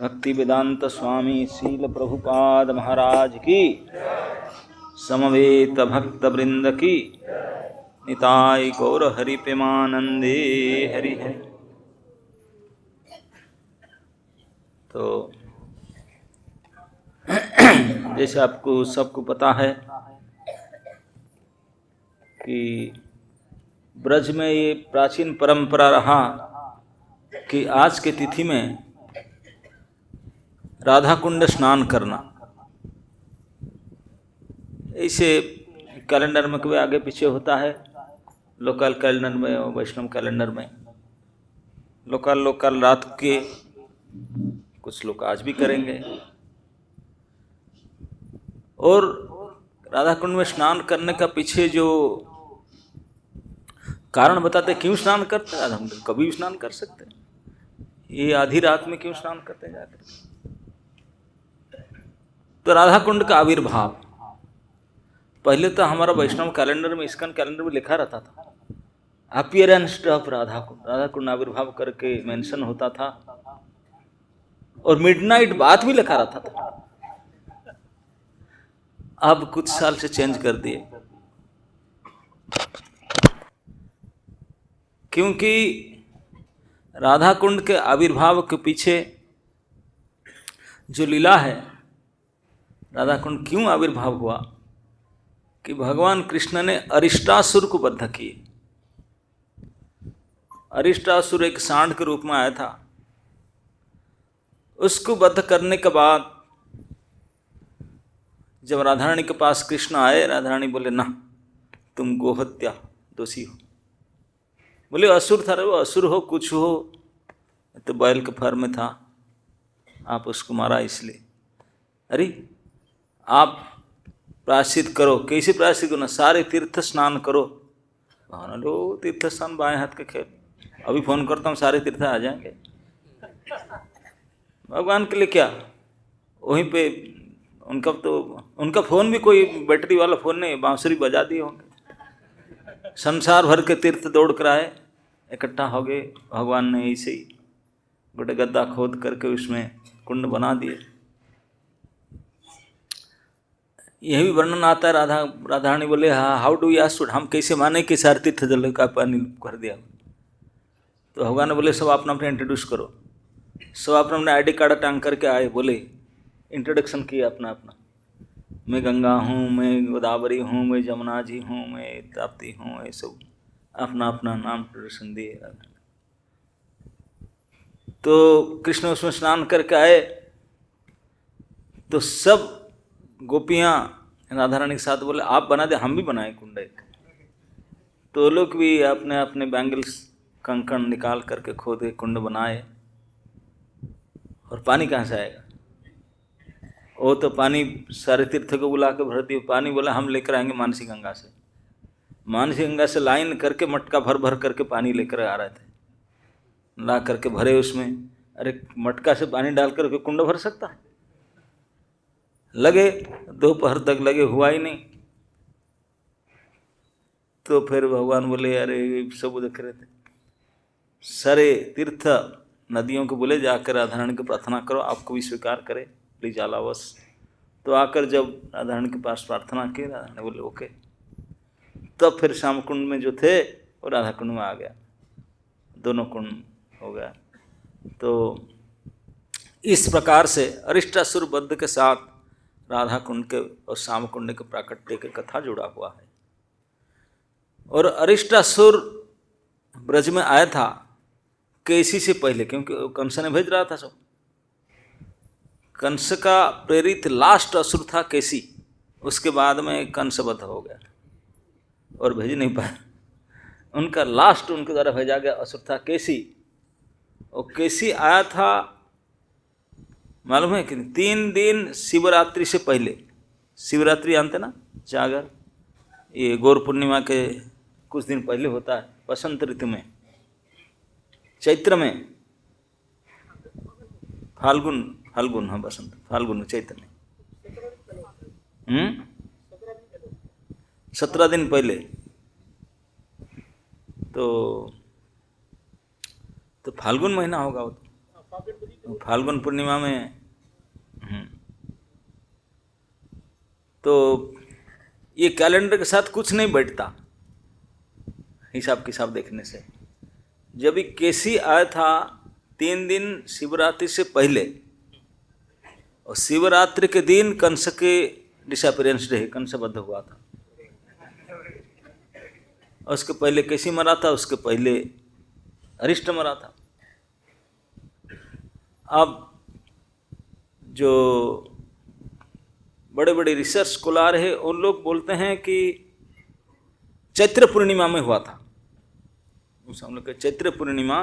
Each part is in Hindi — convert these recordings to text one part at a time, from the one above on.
भक्ति वेदांत स्वामी शील प्रभुपाद महाराज की, समवेत भक्त वृंद की, निताय गौर हरि प्रेमानंदे हरि हरि। तो जैसे आपको सबको पता है कि ब्रज में ये प्राचीन परंपरा रहा कि आज के तिथि में राधा कुंड स्नान करना। ऐसे कैलेंडर में कभी आगे पीछे होता है, लोकल कैलेंडर में और वैष्णव कैलेंडर में। लोकल रात के कुछ लोग आज भी करेंगे। और राधा कुंड में स्नान करने का पीछे जो कारण बताते, क्यों स्नान करते हैं। राधा कुंड कभी भी स्नान कर सकते हैं, ये आधी रात में क्यों स्नान करते हैं जाकर। तो राधा कुंड का आविर्भाव पहले तो हमारा वैष्णव कैलेंडर में, इस्कॉन कैलेंडर में लिखा रहता था, अपीयरेंस ऑफ राधा कुंड आविर्भाव करके मेंशन होता था। और मिडनाइट बात भी लिखा रहता था। अब कुछ साल से चेंज कर दिए, क्योंकि राधा कुंड के आविर्भाव के पीछे जो लीला है, राधा कुंड क्यों आविर्भाव हुआ कि भगवान कृष्ण ने अरिष्टासुर को बद्ध किए। अरिष्टासुर एक सांड के रूप में आया था। उसको बद्ध करने के बाद जब राधारानी के पास कृष्ण आए, राधारानी बोले ना, तुम गोहत्या दोषी हो। बोले असुर था रे, वो असुर हो कुछ हो, तो बैल के फर में था, आप उसको मारा इसलिए। अरे आप प्रायश्चित करो। कैसे प्रायश्चित करो? सारे तीर्थ स्नान करो। बहाना लो, तीर्थ स्नान बाएं हाथ के खेल। अभी फोन करता हूँ, सारे तीर्थ आ जाएंगे। भगवान के लिए क्या, वहीं पे उनका फोन भी कोई बैटरी वाला फोन नहीं, बांसुरी बजा दिए होंगे। संसार भर के तीर्थ दौड़ कर आए, इकट्ठा हो गए। भगवान ने ऐसे ही गोटे गद्दा खोद करके उसमें कुंड बना दिए। यही भी वर्णन आता है। राधारानी बोले हाउ डू यू आस्क, हम कैसे माने कि सारे तीर्थ जल का पानी कर दिया। तो भगवान ने बोले सब अपना अपना इंट्रोड्यूस करो। सब अपना अपना ID कार्ड टांग करके आए, बोले इंट्रोडक्शन किया अपना अपना। मैं गंगा हूँ, मैं गोदावरी हूँ, मैं जमुना जी हूँ, मैं ताप्ती हूँ, ये सब अपना अपना नाम इंट्रोडक्शन दिए। तो कृष्ण उसमें स्नान करके आए, तो सब गोपियाँ राधा रानी के साथ बोले आप बना दे, हम भी बनाए कुंड एक। तो लोग भी अपने अपने बैंगल्स कंकण निकाल करके खोद के कुंड बनाए। और पानी कहाँ से आएगा? वो तो पानी सारे तीर्थ को बुला के भर दिए। पानी बोला हम लेकर आएंगे मानसी गंगा से। मानसी गंगा से लाइन करके मटका भर भर करके पानी लेकर आ रहे थे, ला करके भरे उसमें। अरे मटका से पानी डाल करके कुंड भर सकता है? लगे दोपहर तक लगे, हुआ ही नहीं। तो फिर भगवान बोले अरे सब देख रहे थे, सारे तीर्थ नदियों को बोले जाकर राधारानी की प्रार्थना करो, आपको भी स्वीकार करे, प्लीज आलावस। तो आकर जब राधारानी के पास प्रार्थना की, राधारानी बोले ओके। तब फिर श्याम कुंड में जो थे वो राधा कुंड में आ गया, दोनों कुंड हो गया। तो इस प्रकार से अरिष्टासुर वध के साथ राधा कुंड के और श्याम कुंड के प्राकट्य की कथा जुड़ा हुआ है। और अरिष्टासुर ब्रज में आया था कैसी से पहले, क्योंकि कंस ने भेज रहा था सब। कंस का प्रेरित लास्ट असुर था कैसी, उसके बाद में कंस वध हो गया और भेज नहीं पाया। उनका लास्ट उनके द्वारा भेजा गया असुर था कैसी। और कैसी आया था मालूम है कि 3 दिन शिवरात्रि से पहले। शिवरात्रि जानते ना, जागर, ये गौर पूर्णिमा के कुछ दिन पहले होता है, बसंत ऋतु में, चैत्र में, फाल्गुन हाँ बसंत, फाल्गुन चैत्र में 17 दिन पहले। तो फाल्गुन महीना होगा वो, फाल्गुन पूर्णिमा में तो ये कैलेंडर के साथ कुछ नहीं बैठता हिसाब किताब देखने से। जब ये केसी आया था 3 दिन शिवरात्रि से पहले, और शिवरात्रि के दिन कंस के डिसअपीयरेंस डे, कंस बद्ध हुआ था। और उसके पहले केसी मरा था, उसके पहले अरिष्ट मरा था। अब जो बड़े बड़े रिसर्च स्कॉलर है उन लोग बोलते हैं कि चैत्र पूर्णिमा में हुआ था। हम लोग चैत्र पूर्णिमा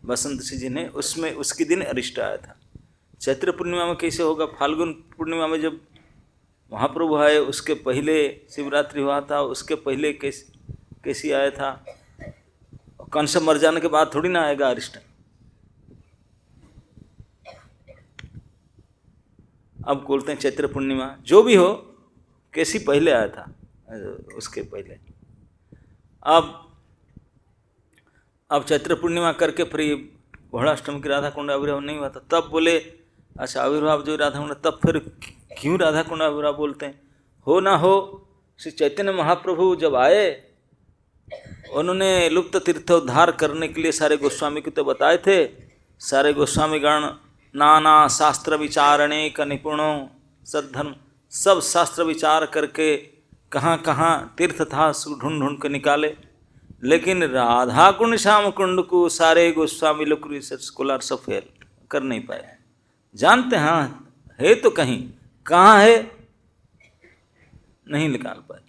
बसंत सीजन है, उसमें उसके दिन अरिष्ट आया था। चैत्र पूर्णिमा में कैसे होगा? फाल्गुन पूर्णिमा में जब महाप्रभु आए उसके पहले शिवरात्रि हुआ था, उसके पहले कैसी आया था। कंस मर जाने के बाद थोड़ी ना आएगा अरिष्ट। अब बोलते हैं चैत्र पूर्णिमा, जो भी हो कैसी पहले आया था, उसके पहले। अब चैत्र पूर्णिमा करके फिर घोड़ाष्टमी की राधा कुंड आविर्भाव नहीं हुआ था। तब बोले अच्छा आविर्भाव जो राधा कुंड, तब फिर क्यों राधा कुंड आविर्भाव बोलते हैं? हो ना हो, श्री चैतन्य महाप्रभु जब आए उन्होंने लुप्त तीर्थोद्धार करने के लिए सारे गोस्वामी को तो बताए थे। सारे गोस्वामी गण नाना शास्त्र विचारणे का निपुणों सद्धर्म, सब शास्त्र विचार करके कहाँ कहाँ तीर्थ था ढूंढ ढूंढ के निकाले। लेकिन राधा कुंड श्याम कुंड को सारे गोस्वामी लोग रिसर्च स्कॉलर सब फेल कर नहीं पाए। जानते हाँ है तो कहीं, कहाँ है नहीं निकाल पाए।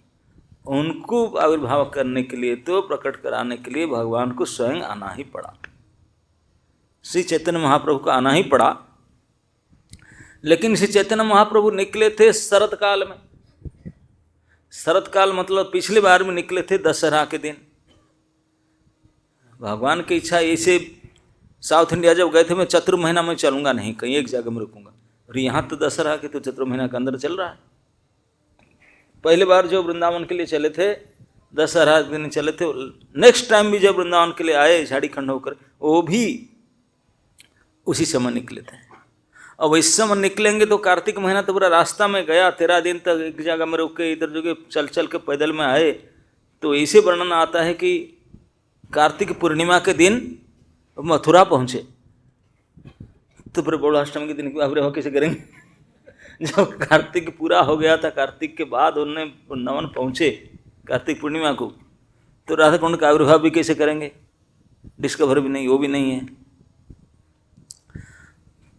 उनको आविर्भाव करने के लिए तो प्रकट कराने के लिए भगवान को स्वयं आना ही पड़ा, श्री चैतन्य महाप्रभु को आना ही पड़ा। लेकिन श्री चैतन्य महाप्रभु निकले थे शरद काल में। शरद काल मतलब पिछली बार में निकले थे दशहरा के दिन। भगवान की इच्छा, ऐसे साउथ इंडिया जब गए थे मैं चतुर्महीना में चलूंगा नहीं, कहीं एक जगह में रुकूंगा। और यहाँ तो दशहरा के तो चतुर्महीना के अंदर चल रहा है। पहले बार जो वृंदावन के लिए चले थे दशहरा के दिन चले थे। नेक्स्ट टाइम भी जब वृंदावन के लिए आए झाड़ीखंड होकर, वो भी उसी समय निकले थे। अब इस समय निकलेंगे तो कार्तिक महीना तो पूरा रास्ता में गया, 13 दिन तक एक जगह में रुक के इधर जो चल चल के पैदल में आए। तो ऐसे वर्णन आता है कि कार्तिक पूर्णिमा के दिन मथुरा पहुँचे। तो फिर बौड़ाष्टमी के दिन आविर्भाव कैसे करेंगे? जब कार्तिक पूरा हो गया था, कार्तिक के बाद उन्होंने वृंदावन पहुँचे कार्तिक पूर्णिमा को, तो राधा कुंड का आविर्भाव भी कैसे करेंगे? डिस्कवर भी नहीं, वो भी नहीं है।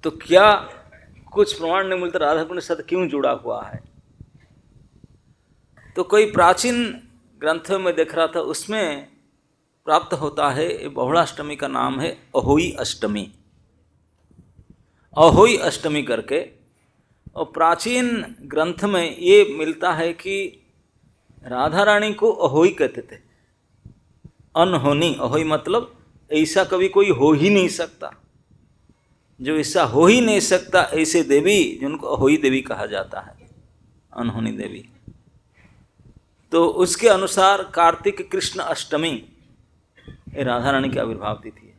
तो क्या कुछ प्रमाण नहीं मिलता राधा कुंड के साथ क्यों जुड़ा हुआ है? तो कोई प्राचीन ग्रंथों में देख रहा था, उसमें प्राप्त होता है बहुलाष्टमी का नाम है अहोई अष्टमी, अहोई अष्टमी करके। और प्राचीन ग्रंथ में ये मिलता है कि राधा रानी को अहोई कहते थे, अनहोनी। अहोई मतलब ऐसा कभी कोई हो ही नहीं सकता, जो ऐसा हो ही नहीं सकता, ऐसे देवी जिनको अहोई देवी कहा जाता है, अनहोनी देवी। तो उसके अनुसार कार्तिक कृष्ण अष्टमी ये राधा रानी की आविर्भाव तिथि है,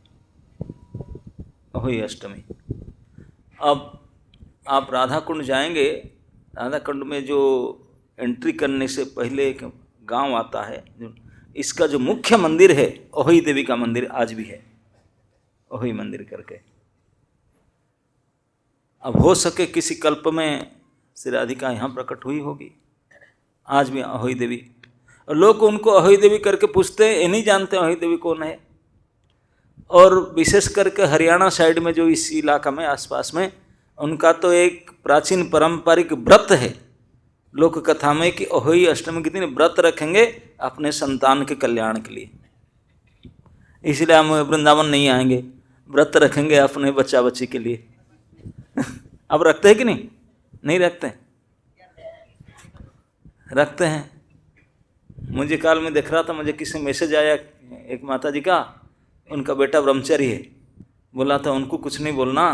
अहोई अष्टमी। अब आप राधा कुंड जाएंगे, राधा कुंड में जो एंट्री करने से पहले एक गांव आता है, इसका जो मुख्य मंदिर है अहोई देवी का मंदिर आज भी है, अहोई मंदिर करके। अब हो सके किसी कल्प में श्री राधिका यहाँ प्रकट हुई होगी, आज भी अहोई देवी। और लोग उनको अहोई देवी करके पूछते हैं, ये नहीं जानते अहोई देवी कौन है। और विशेष करके हरियाणा साइड में जो इस इलाका में आसपास में, उनका तो एक प्राचीन पारंपरिक व्रत है लोक कथा में कि अहोई अष्टमी के दिन व्रत रखेंगे अपने संतान के कल्याण के लिए। इसलिए हम वृंदावन नहीं आएंगे, व्रत रखेंगे अपने बच्चा बच्ची के लिए। अब रखते हैं कि नहीं? नहीं रखते? रखते हैं। मुझे काल में देख रहा था, मुझे किसी मैसेज आया एक माता जी का, उनका बेटा ब्रह्मचारी है। बोला था उनको कुछ नहीं बोलना,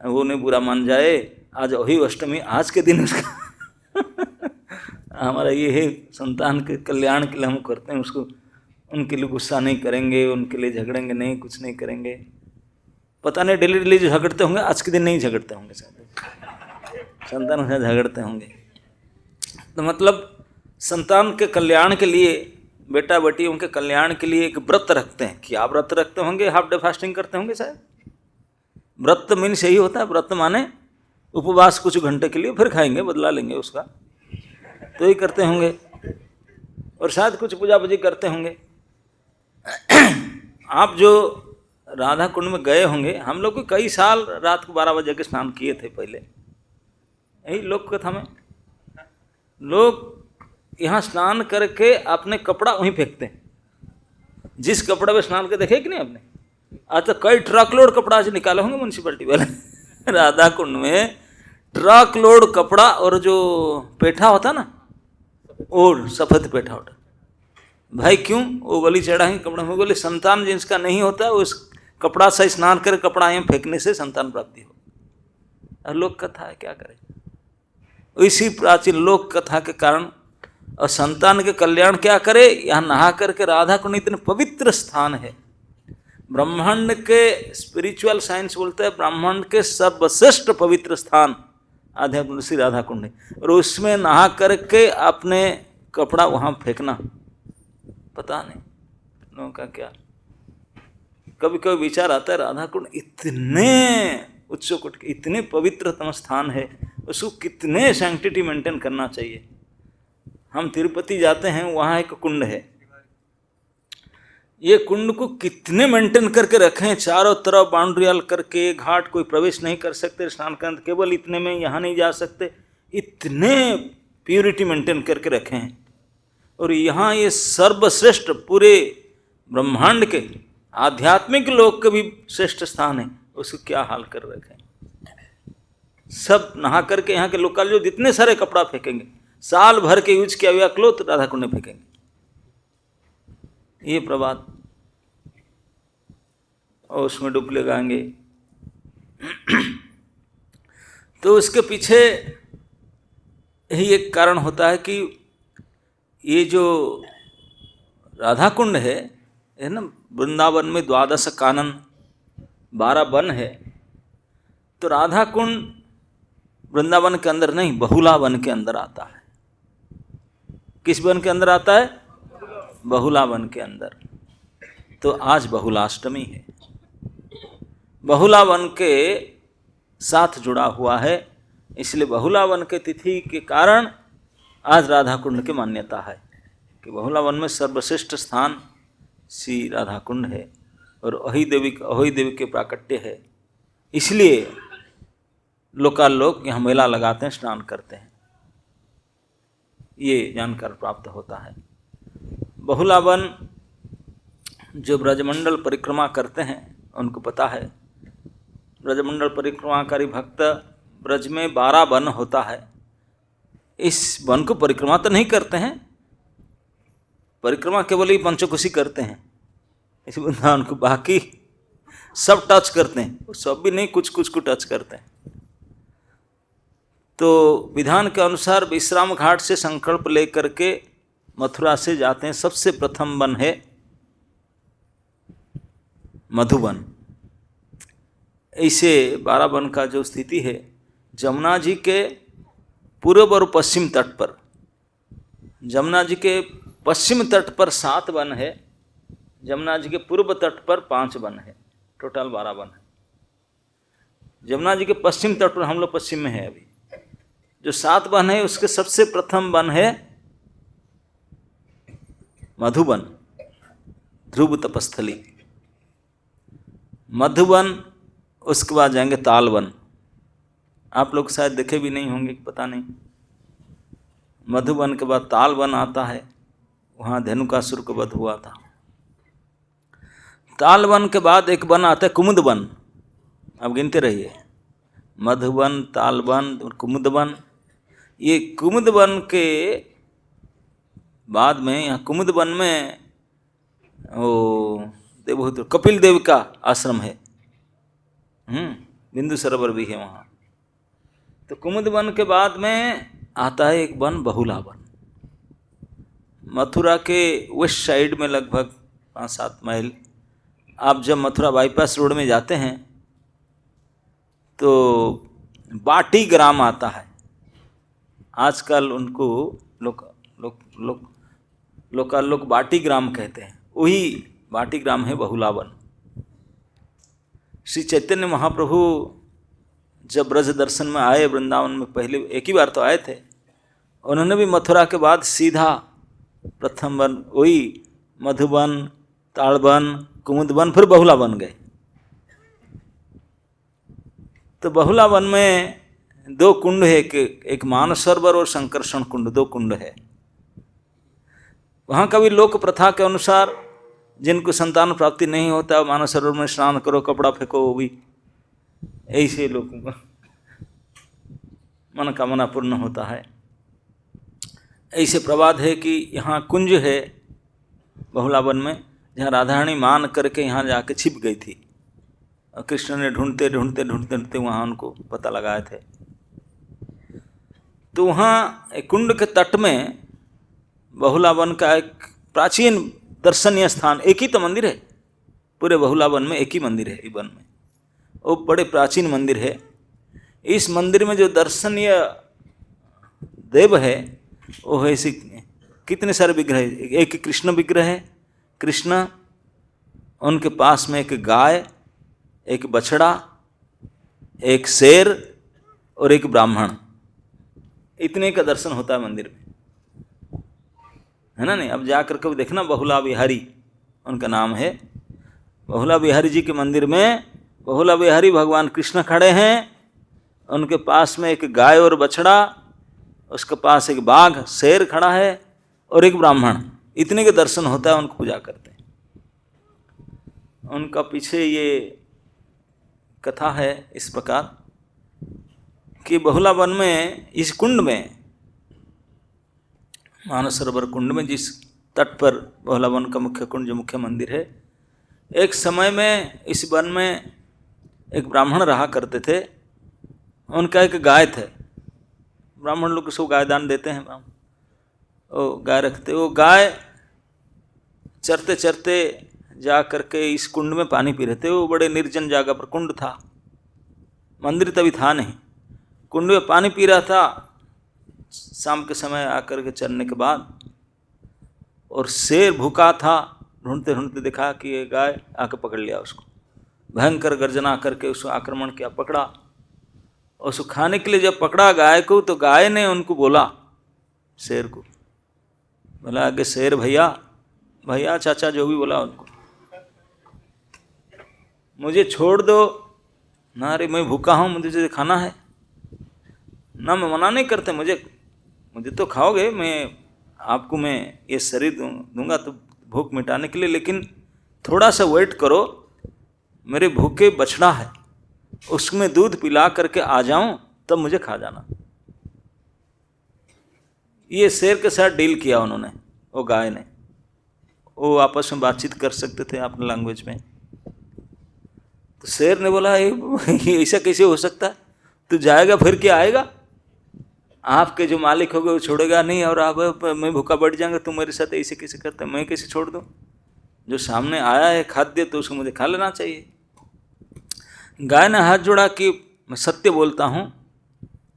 वो नहीं बुरा मान जाए, आज अहोई अष्टमी आज के दिन उसका हमारा ये है संतान के कल्याण के लिए हम करते हैं उसको, उनके लिए गुस्सा नहीं करेंगे, उनके लिए झगड़ेंगे नहीं, कुछ नहीं करेंगे। पता नहीं डेली डेली जो झगड़ते होंगे, आज के दिन नहीं झगड़ते होंगे, संतान से झगड़ते होंगे। तो मतलब संतान के कल्याण के लिए, बेटा बेटियों के कल्याण के लिए एक व्रत रखते हैं। क्या व्रत रखते होंगे? हाफ डे फास्टिंग करते होंगे शायद। व्रत मीन्स यही होता है, व्रत माने उपवास कुछ घंटे के लिए, फिर खाएंगे, बदला लेंगे उसका, तो ही करते होंगे। और शायद कुछ पूजा पूजी करते होंगे। आप जो राधा कुंड में गए होंगे, हम लोग को कई साल रात को 12 बजे के स्नान किए थे पहले, यही लोक कथा में। लोग यहाँ स्नान करके अपने कपड़ा वहीं फेंकते हैं, जिस कपड़े में स्नान के देखे कि नहीं आपने? आज तो कई ट्रक लोड कपड़ा आज निकाले होंगे म्यूनसिपैलिटी वाले राधा कुंड में ट्रक लोड कपड़ा, और जो पेठा होता ना, और सफेद पेठा होता। भाई क्यों? वो बलि चढ़ाएंगे कपड़े में। बोले संतान जिसका नहीं होता उस कपड़ा से स्नान कर कपड़ा यहाँ फेंकने से संतान प्राप्ति हो। और लोक कथा है, क्या करें। इसी प्राचीन लोक कथा के कारण और संतान के कल्याण क्या करे, यहाँ नहा करके राधा कुंड इतने पवित्र स्थान है। ब्रह्मांड के स्पिरिचुअल साइंस बोलते हैं ब्रह्मांड के सर्वश्रेष्ठ पवित्र स्थान आध्यात्मिक श्री राधा कुंड है, और उसमें नहा करके अपने कपड़ा वहाँ फेंकना, पता नहीं लोगों का क्या। कभी कभी विचार आता है राधा कुंड इतने उच्च कोटि के, इतने पवित्रतम स्थान है, उसको कितने सैंक्टिटी मेंटेन करना चाहिए। हम तिरुपति जाते हैं, वहाँ एक कुंड है, ये कुंड को कितने मेंटेन करके रखें, चारों तरफ बाउंड्री वाल करके, घाट कोई प्रवेश नहीं कर सकते, स्नान करने केवल इतने में, यहाँ नहीं जा सकते, इतने प्यूरिटी मेंटेन करके रखे हैं। और यहाँ ये सर्वश्रेष्ठ पूरे ब्रह्मांड के आध्यात्मिक लोक के भी श्रेष्ठ स्थान है, उसको क्या हाल कर रखे हैं। सब नहा करके यहाँ के लोकल जो जितने सारे कपड़ा फेंकेंगे, साल भर के यूज किया हुआ क्लोथ राधा कुंड में फेंकेंगे, ये प्रभात, और उसमें डुब लगाएंगे। तो उसके पीछे यही एक कारण होता है कि ये जो राधा कुंड है ना, वृंदावन में 12 कानन 12 वन है। तो राधा कुंड वृंदावन के अंदर नहीं, बहुला वन के अंदर आता है। किस वन के अंदर आता है? बहुला वन के अंदर। तो आज बहुलाष्टमी है, बहुला वन के साथ जुड़ा हुआ है, इसलिए बहुला वन के तिथि के कारण आज राधा कुंड की मान्यता है कि बहुला वन में सर्वश्रेष्ठ स्थान श्री राधा कुंड है, और अहि देवी के प्राकट्य है, इसलिए लोकाल लोग यहाँ मेला लगाते हैं, स्नान करते हैं, ये जानकर प्राप्त होता है। बहुला वन जो ब्रजमंडल परिक्रमा करते हैं उनको पता है, ब्रजमंडल परिक्रमाकारी भक्त, ब्रज में 12 वन होता है, इस वन को परिक्रमा तो नहीं करते हैं, परिक्रमा केवल ही पंचकोशी करते हैं इस वृंदावन को, बाकी सब टच करते हैं, सब भी नहीं, कुछ कुछ को टच करते हैं। तो विधान के अनुसार विश्राम घाट से संकल्प लेकर के मथुरा से जाते हैं। सबसे प्रथम वन है मधुबन। ऐसे 12 वन का जो स्थिति है, जमुना जी के पूर्व और पश्चिम तट पर, जमुना जी के पश्चिम तट पर 7 वन है, जमुना जी के पूर्व तट पर 5 वन है, टोटल 12 वन है। जमुना जी के पश्चिम तट पर, हम लोग पश्चिम में है अभी, जो 7 वन है उसके सबसे प्रथम वन है मधुबन, ध्रुव तपस्थली, मधुबन, उसके बाद जाएंगे तालवन। आप लोग शायद देखे भी नहीं होंगे, पता नहीं। मधुबन के बाद तालवन आता है, वहाँ धेनुकासुर का वध हुआ था। तालवन के बाद एक वन आता है कुमुदवन, अब गिनते रहिए, मधुबन, तालवन, कुमुदवन। ये कुमुदवन के बाद में, यहाँ कुमुदवन में वो देवहूति कपिल देव का आश्रम है, बिंदु सरोवर भी है वहाँ। तो कुमुदवन के बाद में आता है एक वन बहुला वन, मथुरा के वेस्ट साइड में लगभग 5-7 माइल। आप जब मथुरा बाईपास रोड में जाते हैं तो बाटी ग्राम आता है। आजकल उनको लोग बाटी ग्राम कहते हैं। वही बाटी ग्राम है बहुलावन। श्री चैतन्य महाप्रभु जब ब्रज दर्शन में आए वृंदावन में, पहले एक ही बार तो आए थे, उन्होंने भी मथुरा के बाद सीधा प्रथम वन वही मधुबन, ताड़बन, कुमुदबन, फिर बहुलावन गए। तो बहुलावन में 2 कुंड है, एक मानसरोवर और संकर्षण कुंड, 2 कुंड है। वहाँ का भी लोक प्रथा के अनुसार जिनको संतान प्राप्ति नहीं होता मानसरोवर में स्नान करो, कपड़ा फेंको, वो भी ऐसे लोगों का मनोकामना पूर्ण होता है। ऐसे प्रवाद है कि यहाँ कुंज है बहुलावन में, जहाँ राधारानी मान करके यहाँ जाके छिप गई थी, और कृष्ण ने ढूंढते ढूंढते ढूंढते ढूंढते वहाँ उनको पता लगाए थे। तो वहाँ एक कुंड के तट में बहुलावन का एक प्राचीन दर्शनीय स्थान, एक ही तो मंदिर है पूरे बहुलावन में, एक ही मंदिर है वन में, वो बड़े प्राचीन मंदिर है। इस मंदिर में जो दर्शनीय देव है वो है ऐसे कितने सारे विग्रह है। एक कृष्ण विग्रह है, कृष्ण, उनके पास में एक गाय, एक बछड़ा, एक शेर और एक ब्राह्मण, इतने का दर्शन होता है मंदिर में, है ना। नहीं, अब जाकर के देखना, बहुला बिहारी उनका नाम है। बहुला बिहारी जी के मंदिर में बहुला बिहारी भगवान कृष्ण खड़े हैं, उनके पास में एक गाय और बछड़ा, उसके पास एक बाघ शेर खड़ा है और एक ब्राह्मण, इतने के दर्शन होता है, उनको पूजा करते हैं। उनका पीछे ये कथा है इस प्रकार कि बहुलावन में इस कुंड में, मानसरोवर कुंड में, जिस तट पर बहुलावन का मुख्य कुंड जो मुख्य मंदिर है, एक समय में इस वन में एक ब्राह्मण रहा करते थे। उनका एक गाय थे, ब्राह्मण लोग उसको गाय दान देते हैं, वो गाय रखते। वो गाय चरते चरते जा करके इस कुंड में पानी पी रहे थे। वो बड़े निर्जन जगह पर कुंड था, मंदिर तभी था नहीं, कुंड में पानी पी रहा था। शाम के समय आकर के चरने के बाद, और शेर भूखा था, ढूंढते ढूंढते देखा कि ये गाय, आके पकड़ लिया उसको, भयंकर गर्जना करके उसको आक्रमण किया, पकड़ा। और उसको खाने के लिए जब पकड़ा गाय को, तो गाय ने उनको बोला, शेर को बोला, आगे शेर भैया, भैया चाचा जो भी बोला उनको, मुझे छोड़ दो ना, अरे मैं भूखा हूँ, मुझे खाना है ना, मैं मना नहीं करते, मुझे तो खाओगे, मैं ये शरीर दूंगा तो भूख मिटाने के लिए, लेकिन थोड़ा सा वेट करो, मेरे भूखे बछड़ा है, उसमें दूध पिला करके आ जाऊं, तब मुझे खा जाना। ये शेर के साथ डील किया उन्होंने, वो गाय ने। वो आपस में बातचीत कर सकते थे अपने लैंग्वेज में। तो शेर ने बोला, ऐसा कैसे हो सकता है, तू जाएगा फिर क्या आएगा, आपके जो मालिक होगे वो छोड़ेगा नहीं, और आप मैं भूखा बैठ जाऊंगा, तुम मेरे साथ ऐसे कैसे करते, मैं कैसे छोड़ दूँ, जो सामने आया है खाद्य तो उसको मुझे खा लेना चाहिए। गाय ने हाथ जोड़ा कि मैं सत्य बोलता हूँ,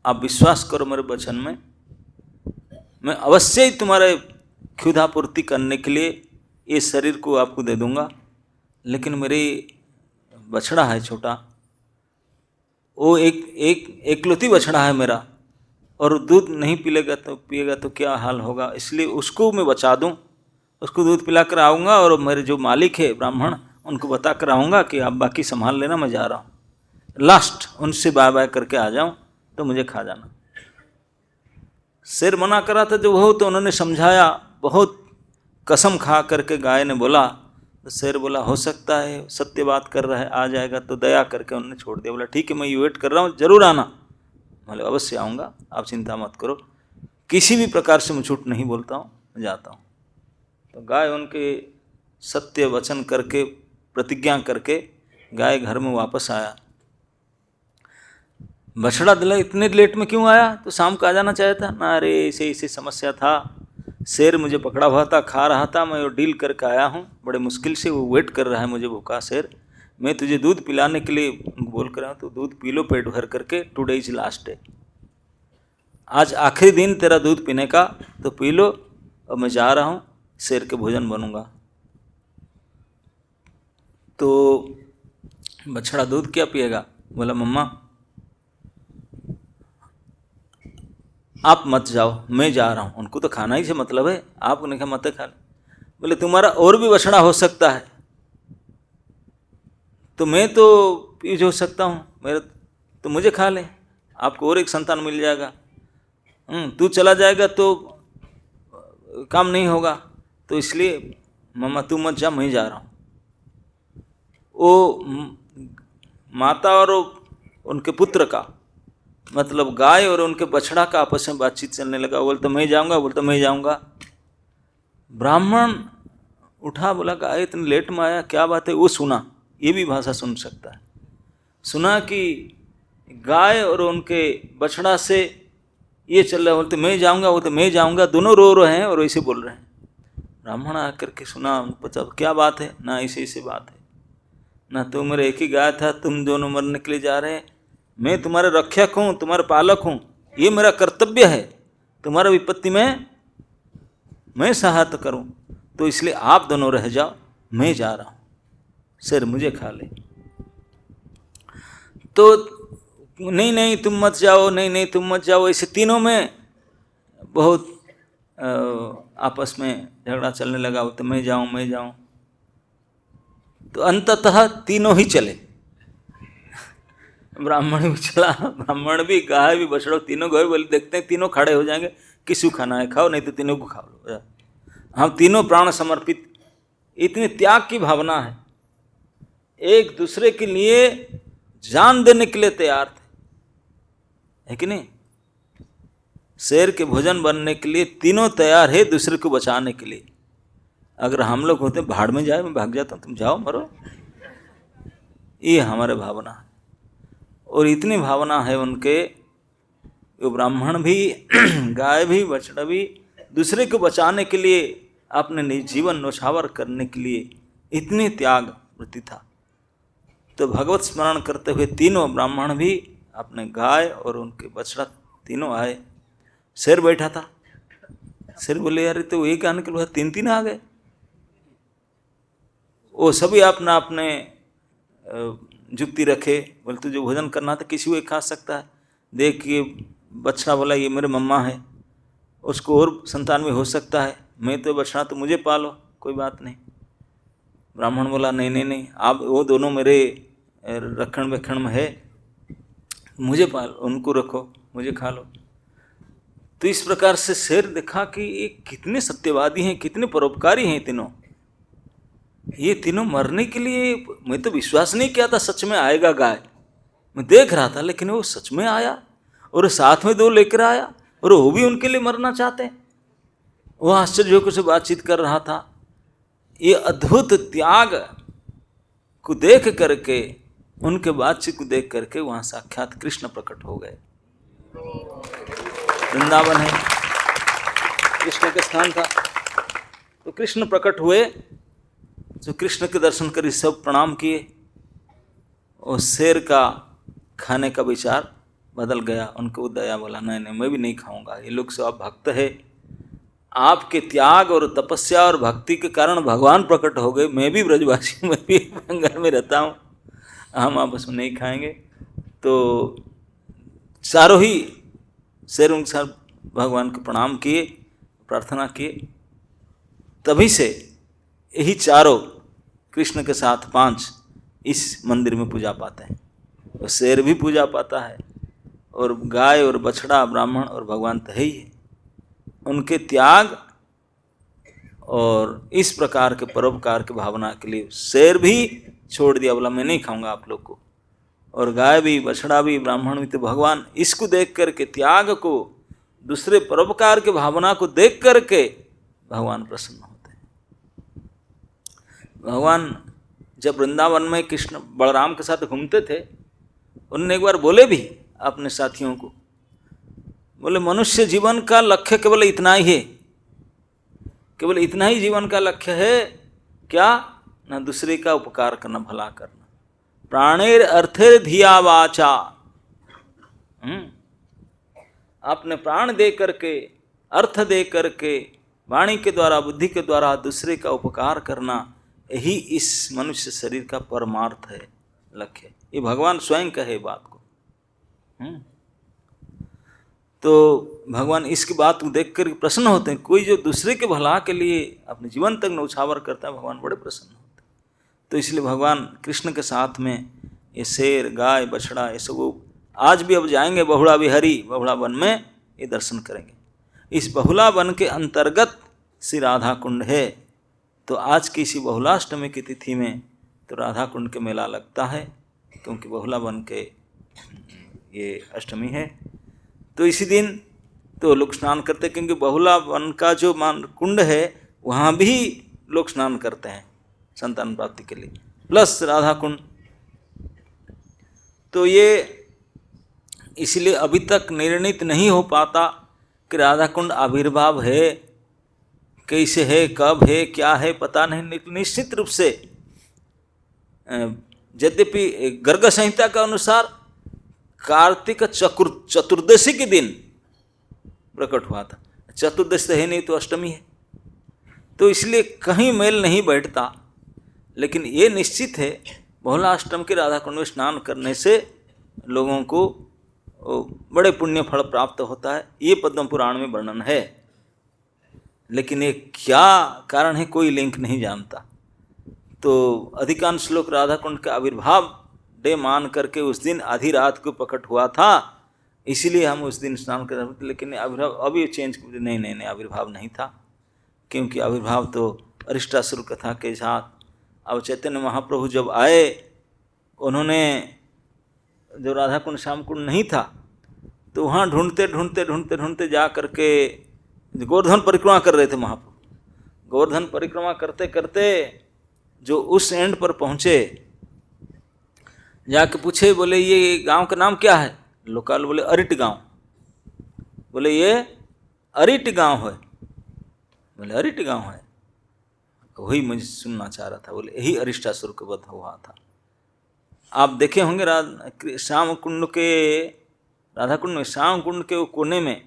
आप विश्वास करो मेरे वचन में, मैं अवश्य ही तुम्हारे क्षुधापूर्ति करने के लिए ये शरीर को आपको दे दूंगा, लेकिन मेरी बछड़ा है छोटा, वो एकलौती बछड़ा है मेरा, और दूध नहीं पिएगा तो क्या हाल होगा, इसलिए उसको मैं बचा दूं, उसको दूध पिला कर आऊँगा, और मेरे जो मालिक है ब्राह्मण, उनको बता कर आऊँगा कि आप बाकी संभाल लेना, मैं जा रहा हूँ, लास्ट उनसे बाय बाय करके आ जाऊँ तो मुझे खा जाना। शेर मना करा था जो वो, तो उन्होंने समझाया, बहुत कसम खा करके गाय ने बोला, तो शेर बोला हो सकता है सत्य बात कर रहा है, आ जाएगा, तो दया करके उन्होंने छोड़ दिया। बोला ठीक है, मैं वेट कर रहा हूँ, जरूर आना। बोले अवश्य आऊँगा, आप चिंता मत करो, किसी भी प्रकार से मैं झूठ नहीं बोलता हूँ, मैं जाता हूँ। तो गाय उनके सत्य वचन करके, प्रतिज्ञा करके गाय घर में वापस आया। बछड़ा दिला इतने लेट में क्यों आया, तो शाम को आ जाना चाहिए था ना, अरे ऐसे ऐसे समस्या था, शेर मुझे पकड़ा हुआ था, खा रहा था, मैं वो डील करके आया हूँ, बड़े मुश्किल से वो वेट कर रहा है मुझे, भूखा शेर, मैं तुझे दूध पिलाने के लिए बोल कर रहा हूँ, तो दूध पी लो पेट भर करके, टुडे इज लास्ट डे, आज आखिरी दिन तेरा दूध पीने का, तो पी लो, और मैं जा रहा हूँ, शेर के भोजन बनूंगा। तो बछड़ा दूध क्या पिएगा? बोला मम्मा आप मत जाओ, मैं जा रहा हूँ, उनको तो खाना ही से मतलब है, आपने कहा मत खा ले। बोले तुम्हारा और भी बछड़ा हो सकता है, तो मैं तो पीज हो सकता हूँ, मेरा तो मुझे खा ले, आपको और एक संतान मिल जाएगा। तू चला जाएगा तो काम नहीं होगा, तो इसलिए मम्मा तू मत जा, मैं जा रहा हूँ। वो माता और उनके पुत्र का मतलब गाय और उनके बछड़ा का आपस में बातचीत चलने लगा। बोलता मैं जाऊँगा, बोलता मैं जाऊँगा। ब्राह्मण उठा, बोला गाय इतने लेट में आया, क्या बात है? वो सुना, ये भी भाषा सुन सकता है, सुना कि गाय और उनके बछड़ा से ये चल रहा है। बोलते मैं जाऊँगा, बोलते मैं जाऊँगा, दोनों रो रहे हैं और ऐसे बोल रहे हैं। ब्राह्मण आकर के सुना, पता क्या बात है? ना ऐसे ऐसे बात है, ना तुम मेरा एक ही गाय था, तुम दोनों मरने के लिए जा रहे हैं, मैं तुम्हारे रक्षक हूँ, तुम्हारे पालक हूँ, ये मेरा कर्तव्य है, तुम्हारा विपत्ति में मैं सहायता करूँ, तो इसलिए आप दोनों रह जाओ, मैं जा रहा हूँ, शेर मुझे खा ले। तो नहीं नहीं तुम मत जाओ, नहीं नहीं तुम मत जाओ, ऐसे तीनों में बहुत आपस में झगड़ा चलने लगा। तो मैं जाऊँ, मैं जाऊँ, तो अंततः तीनों ही चले। ब्राह्मण भी चला, ब्राह्मण भी, गाय भी, बछड़ा, तीनों गए। बोले देखते हैं, तीनों खड़े हो जाएंगे, किसी को खाना है खाओ, नहीं तो तीनों को खा लो, हम तीनों प्राण समर्पित। इतनी त्याग की भावना है, एक दूसरे के लिए जान देने के लिए तैयार थे, है कि नहीं? शेर के भोजन बनने के लिए तीनों तैयार है, दूसरे को बचाने के लिए। अगर हम लोग होते भाड़ में जाए, मैं भाग जाता हूँ, तुम जाओ मरो, ये हमारे भावना है। और इतनी भावना है उनके, वो ब्राह्मण भी गाय भी बछड़ा भी दूसरे को बचाने के लिए, अपने जीवन नौछावर करने के लिए इतनी त्याग वृत्ति था। तो भगवत स्मरण करते हुए तीनों ब्राह्मण भी, अपने गाय और उनके बछड़ा तीनों आए। शेर बैठा था, शेर बोले यार तो एक आने के बाद तीन तीन आ गए। वो सभी अपना अपने जुक्ति रखे। बोले तुझे भोजन करना था, किसी को खा सकता है, देख ये बछड़ा बोला ये मेरे मम्मा है, उसको और संतान में हो सकता है, मैं तो बछड़ा, तो मुझे पालो, कोई बात नहीं। ब्राह्मण बोला नहीं नहीं नहीं, आप वो दोनों मेरे रखण वेखण में है, मुझे पालो, उनको रखो, मुझे खा लो। तो इस प्रकार से शेर देखा कि ये कितने सत्यवादी हैं, कितने परोपकारी हैं तीनों। ये तीनों मरने के लिए, मैं तो विश्वास नहीं किया था सच में आएगा गाय, मैं देख रहा था, लेकिन वो सच में आया और साथ में दो लेकर आया, और वो भी उनके लिए मरना चाहते हैं। वो आश्चर्य होकर से बातचीत कर रहा था। ये अद्भुत त्याग को देख करके, उनके बातचीत को देख करके वहाँ साक्षात कृष्ण प्रकट हो गए। वृंदावन है, कृष्ण का स्थान था, तो कृष्ण प्रकट हुए। जो कृष्ण के दर्शन कर सब प्रणाम किए, और शेर का खाने का विचार बदल गया। उनको दया बोला नहीं नहीं मैं भी नहीं खाऊंगा, ये लोग सब भक्त है, आपके त्याग और तपस्या और भक्ति के कारण भगवान प्रकट हो गए, मैं भी ब्रजवासी, मैं भी घर में रहता हूँ, हम आपस में नहीं खाएंगे। तो चारों ही शेर उनके साथ भगवान को प्रणाम किए, प्रार्थना किए। तभी से यही चारों कृष्ण के साथ 5 इस मंदिर में पूजा पाते हैं। और शेर भी पूजा पाता है, और गाय और बछड़ा, ब्राह्मण और भगवान तो है ही है। उनके त्याग और इस प्रकार के परोपकार की भावना के लिए शेर भी छोड़ दिया, बोला मैं नहीं खाऊंगा आप लोग को। और गाय भी, बछड़ा भी, ब्राह्मण भी, तो भगवान इसको देख करके, त्याग को, दूसरे परोपकार की भावना को देख करके भगवान प्रसन्न होते हैं। भगवान जब वृंदावन में कृष्ण बलराम के साथ घूमते थे, उन्होंने एक बार बोले भी अपने साथियों को, बोले मनुष्य जीवन का लक्ष्य केवल इतना ही है, केवल इतना ही जीवन का लक्ष्य है क्या? ना दूसरे का उपकार करना, भला करना, प्राणेर अर्थेर धिया वाचा। अपने प्राण दे करके, अर्थ दे करके, वाणी के द्वारा, बुद्धि के द्वारा दूसरे का उपकार करना, यही इस मनुष्य शरीर का परमार्थ है, लक्ष्य। ये भगवान स्वयं कहे बात को। तो भगवान इसकी बात को देख कर प्रसन्न होते हैं। कोई जो दूसरे के भला के लिए अपने जीवन तक न्यौछावर करता है, भगवान बड़े प्रसन्न होते हैं। तो इसलिए भगवान कृष्ण के साथ में ये शेर, गाय, बछड़ा, ये सब आज भी अब जाएंगे बहुड़ा विहरी, बहुड़ा वन में ये दर्शन करेंगे। इस बहुला वन के अंतर्गत श्री राधा कुंड है। तो आज की इसी बहुलाष्टमी की तिथि में तो राधा कुंड के मेला लगता है, क्योंकि बहुला वन के ये अष्टमी है। तो इसी दिन तो लोग स्नान करते हैं, क्योंकि बहुला वन का जो कुंड है वहाँ भी लोग स्नान करते हैं संतान प्राप्ति के लिए, प्लस राधा कुंड। तो ये इसलिए अभी तक निर्णित नहीं हो पाता कि राधा कुंड आविर्भाव है, कैसे है, कब है, क्या है, पता नहीं। निश्चित रूप से यद्यपि गर्ग संहिता के अनुसार कार्तिक चतुर्दशी के दिन प्रकट हुआ था। चतुर्दशी है नहीं तो अष्टमी है, तो इसलिए कहीं मेल नहीं बैठता। लेकिन ये निश्चित है बहुला अष्टमी के राधा कुंड में स्नान करने से लोगों को बड़े पुण्य फल प्राप्त होता है। ये पद्म पुराण में वर्णन है, लेकिन ये क्या कारण है कोई लिंक नहीं जानता। तो अधिकांश लोग राधा कुंड का आविर्भाव डे मान करके उस दिन आधी रात को प्रकट हुआ था, इसीलिए हम उस दिन स्नान कर रहे थे। लेकिन आविर्भाव अभी चेंज नहीं, आविर्भाव नहीं था, क्योंकि आविर्भाव तो अरिष्टासुर कथा के साथ। अब चैतन्य महाप्रभु जब आए, उन्होंने जो राधा कुंड श्याम कुंड नहीं था, तो वहाँ ढूंढते जा करके गोवर्धन परिक्रमा कर रहे थे महाप्रभु। गोवर्धन परिक्रमा करते करते जो उस एंड पर पहुँचे, जाके पूछे, बोले ये गांव का नाम क्या है? लोकल बोले अरिट गांव। बोले ये अरिट गांव है। बोले अरिट गांव है, वही मुझे सुनना चाह रहा था। बोले यही अरिष्टासुर का वध हुआ था। आप देखे होंगे श्याम कुंड के, राधा कुंड में श्याम कुंड के कोने में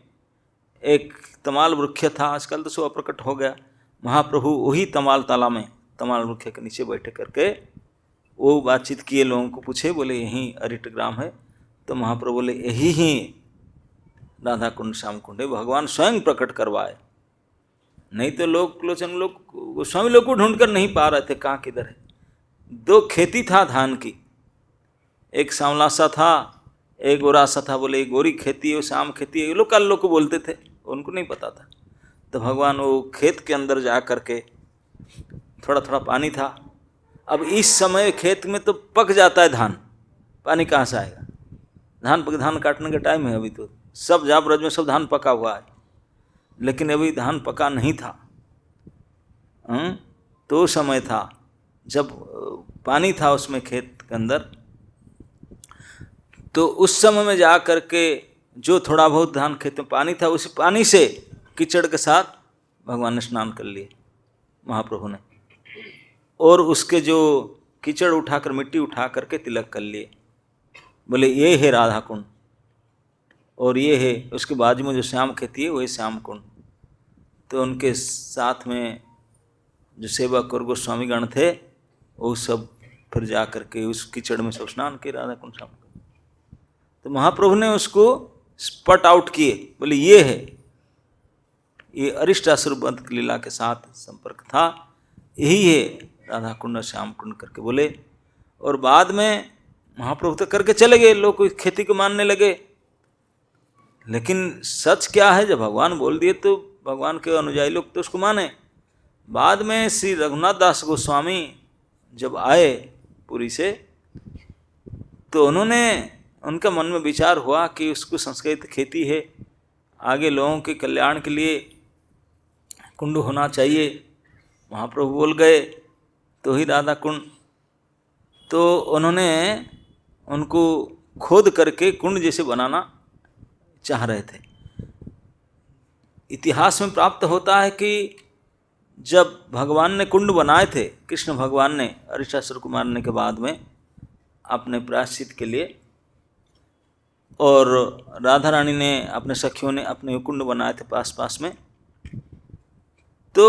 एक तमाल वृक्ष था। आजकल तो सो अप्रकट हो गया। महाप्रभु वही तमाल ताला में, तमाल वृक्ष के नीचे बैठे करके वो बातचीत किए, लोगों को पूछे, बोले यहीं अरिट ग्राम है। तो महाप्रभु बोले यही ही राधा कुंड श्याम कुंड है, भगवान स्वयं प्रकट करवाए। नहीं तो लोग गोस्वामी लोग को ढूंढ कर नहीं पा रहे थे कहाँ किधर है। 2 खेती था धान की, एक सांवला सा था, एक गोरा सा था। बोले गोरी खेती है, श्याम खेती है, लोग कल लोग को बोलते थे, उनको नहीं पता था। तो भगवान वो खेत के अंदर जा करके, थोड़ा थोड़ा पानी था। अब इस समय खेत में तो पक जाता है धान, पानी कहाँ से आएगा? धान काटने का टाइम है अभी, तो सब जहाँ ब्रज में सब धान पका हुआ है, लेकिन अभी धान पका नहीं था। तो समय था जब पानी था उसमें खेत के अंदर। तो उस समय में जा करके जो थोड़ा बहुत धान खेत में पानी था, उस पानी से कीचड़ के साथ भगवान ने स्नान कर लिए महाप्रभु ने, और उसके जो कीचड़ उठाकर, मिट्टी उठा करके तिलक कर लिए। बोले ये है राधा कुंड, और ये है उसके बाजू में जो श्याम खेती है वही श्याम कुंड। तो उनके साथ में जो सेवक और गोस्वामी गण थे, वो सब फिर जा करके उस कीचड़ में सब स्नान किए राधा कुंड श्याम कुंड। तो महाप्रभु ने उसको स्पॉट आउट किए, बोले ये है, ये अरिष्टासुर वध लीला के साथ संपर्क था, यही है राधा कुंड श्याम कुंड करके बोले। और बाद में महाप्रभु तो करके चले गए, लोग खेती को मानने लगे। लेकिन सच क्या है, जब भगवान बोल दिए तो भगवान के अनुयायी लोग तो उसको माने। बाद में श्री रघुनाथ दास गोस्वामी जब आए पुरी से, तो उनका मन में विचार हुआ कि उसको संस्कृत खेती है, आगे लोगों के कल्याण के लिए कुंड होना चाहिए। महाप्रभु बोल गए तो ही राधा कुंड। तो उन्होंने उनको खोद करके कुंड जैसे बनाना चाह रहे थे। इतिहास में प्राप्त होता है कि जब भगवान ने कुंड बनाए थे, कृष्ण भगवान ने अरिष्टासुर को मारने के बाद में, अपने प्रायश्चित के लिए, और राधा रानी ने, अपने सखियों ने अपने कुंड बनाए थे पास पास में। तो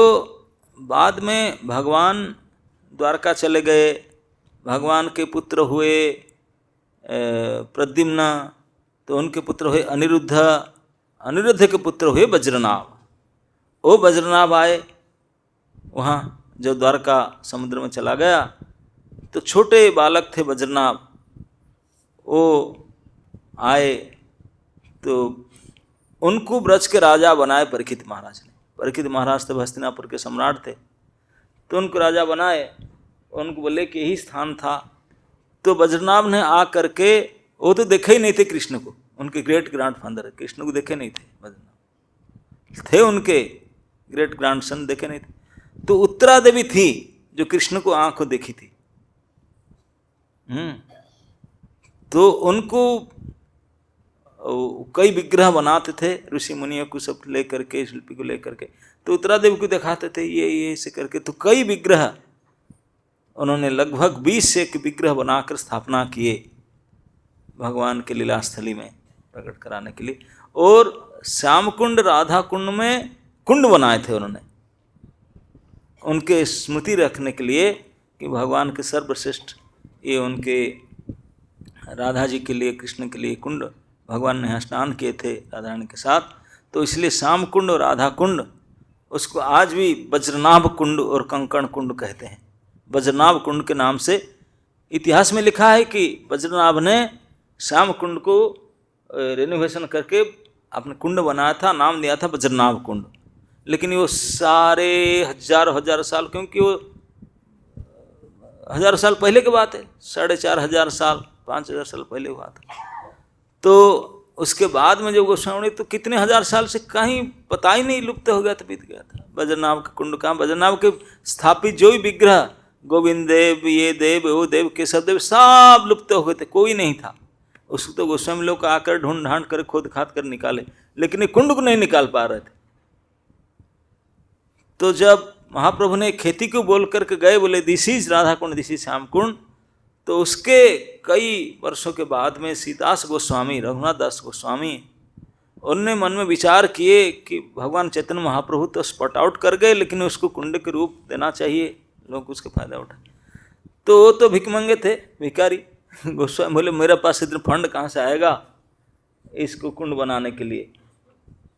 बाद में भगवान द्वारका चले गए, भगवान के पुत्र हुए प्रद्युम्न, तो उनके पुत्र हुए अनिरुद्ध, अनिरुद्ध के पुत्र हुए वज्रनाभ। वो वज्रनाभ आए वहाँ, जब द्वारका समुद्र में चला गया तो छोटे बालक थे वज्रनाभ, वो आए तो उनको ब्रज के राजा बनाए परीक्षित महाराज ने। परीक्षित महाराज तो हस्तिनापुर के सम्राट थे, तो उनको राजा बनाए। उनको बोले कि यही स्थान था। तो वज्रनाभ ने आ करके, वो तो देखे ही नहीं थे कृष्ण को, उनके ग्रेट ग्रैंडफादर कृष्ण को देखे नहीं थे, वज्रनाभ थे उनके ग्रेट ग्रैंडसन, देखे नहीं थे। तो उत्तरा देवी थी जो कृष्ण को आंखों देखी थी। तो उनको कई विग्रह बनाते थे, ऋषि मुनियों को सब लेकर के, शिल्पी को लेकर के, तो उत्तरा देवी को दिखाते थे ये ऐसे करके। तो कई विग्रह उन्होंने, लगभग 20 से एक विग्रह बनाकर स्थापना किए भगवान के लीला स्थली में प्रकट कराने के लिए। और श्याम कुंड, राधा कुंड में कुंड बनाए थे उन्होंने, उनके स्मृति रखने के लिए कि भगवान के सर्वश्रेष्ठ, ये उनके राधा जी के लिए, कृष्ण के लिए कुंड, भगवान ने यहाँ स्नान किए थे राधा रानी के साथ। तो इसलिए श्याम कुंड और राधा कुंड, उसको आज भी वज्रनाभ कुंड और कंकण कुंड कहते हैं। वज्रनाभ कुंड के नाम से इतिहास में लिखा है कि वज्रनाभ ने श्याम कुंड को रेनोवेशन करके अपने कुंड बनाया था, नाम दिया था वज्रनाभ कुंड। लेकिन वो सारे हजार साल, क्योंकि वो 1000 साल पहले की बात है, 4500 साल, 5000 साल पहले हुआ था। तो उसके बाद में जो गोस्वामी, तो कितने हजार साल से कहीं पता ही नहीं, लुप्त हो गया था, बीत गया था वज्रनाभ का कुंड। कहाँ वज्रनाभ के स्थापित जो भी विग्रह, गोविंद देव, ये देव, वो देव, केशव देव, सब लुप्त हो गए थे, कोई नहीं था। उसको तो गोस्वामी लोग आकर ढूंढ ढांड कर, खोद खाद कर निकाले, लेकिन ये कुंड को नहीं निकाल पा रहे थे। तो जब महाप्रभु ने खेती को बोल करके गए, बोले this is Radha Kund, this is Shyam Kund, तो उसके कई वर्षों के बाद में सीतास गोस्वामी, रघुनाथ दास गोस्वामी, उनने मन में विचार किए कि भगवान चैतन्य महाप्रभु तो स्पॉट आउट कर गए, लेकिन उसको कुंड के रूप देना चाहिए, लोग उसका फायदा उठाए। तो वो तो भिखमंगे थे, भिखारी। गोस्वामी बोले मेरे पास इतने फंड कहाँ से आएगा इसको कुंड बनाने के लिए।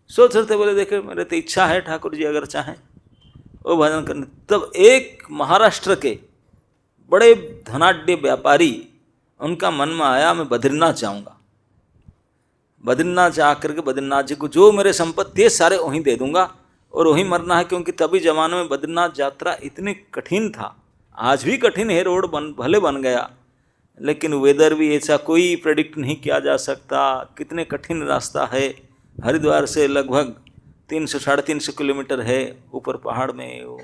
सोच रहे थे, बोले देखे मेरे तो इच्छा है, ठाकुर जी अगर चाहें वो भजन करने। तब एक महाराष्ट्र के बड़े धनाढ्य व्यापारी, उनका मन में आया मैं बद्रीनाथ जाऊंगा, बद्रीनाथ जा करके बद्रीनाथ जी को जो मेरे संपत्ति है सारे वहीं दे दूंगा और वहीं मरना है। क्योंकि तभी जमाने में बद्रीनाथ यात्रा इतनी कठिन था, आज भी कठिन है, रोड भले बन गया, लेकिन वेदर भी ऐसा कोई प्रेडिक्ट नहीं किया जा सकता, कितने कठिन रास्ता है। हरिद्वार से लगभग 300-350 किलोमीटर है ऊपर पहाड़ में वो।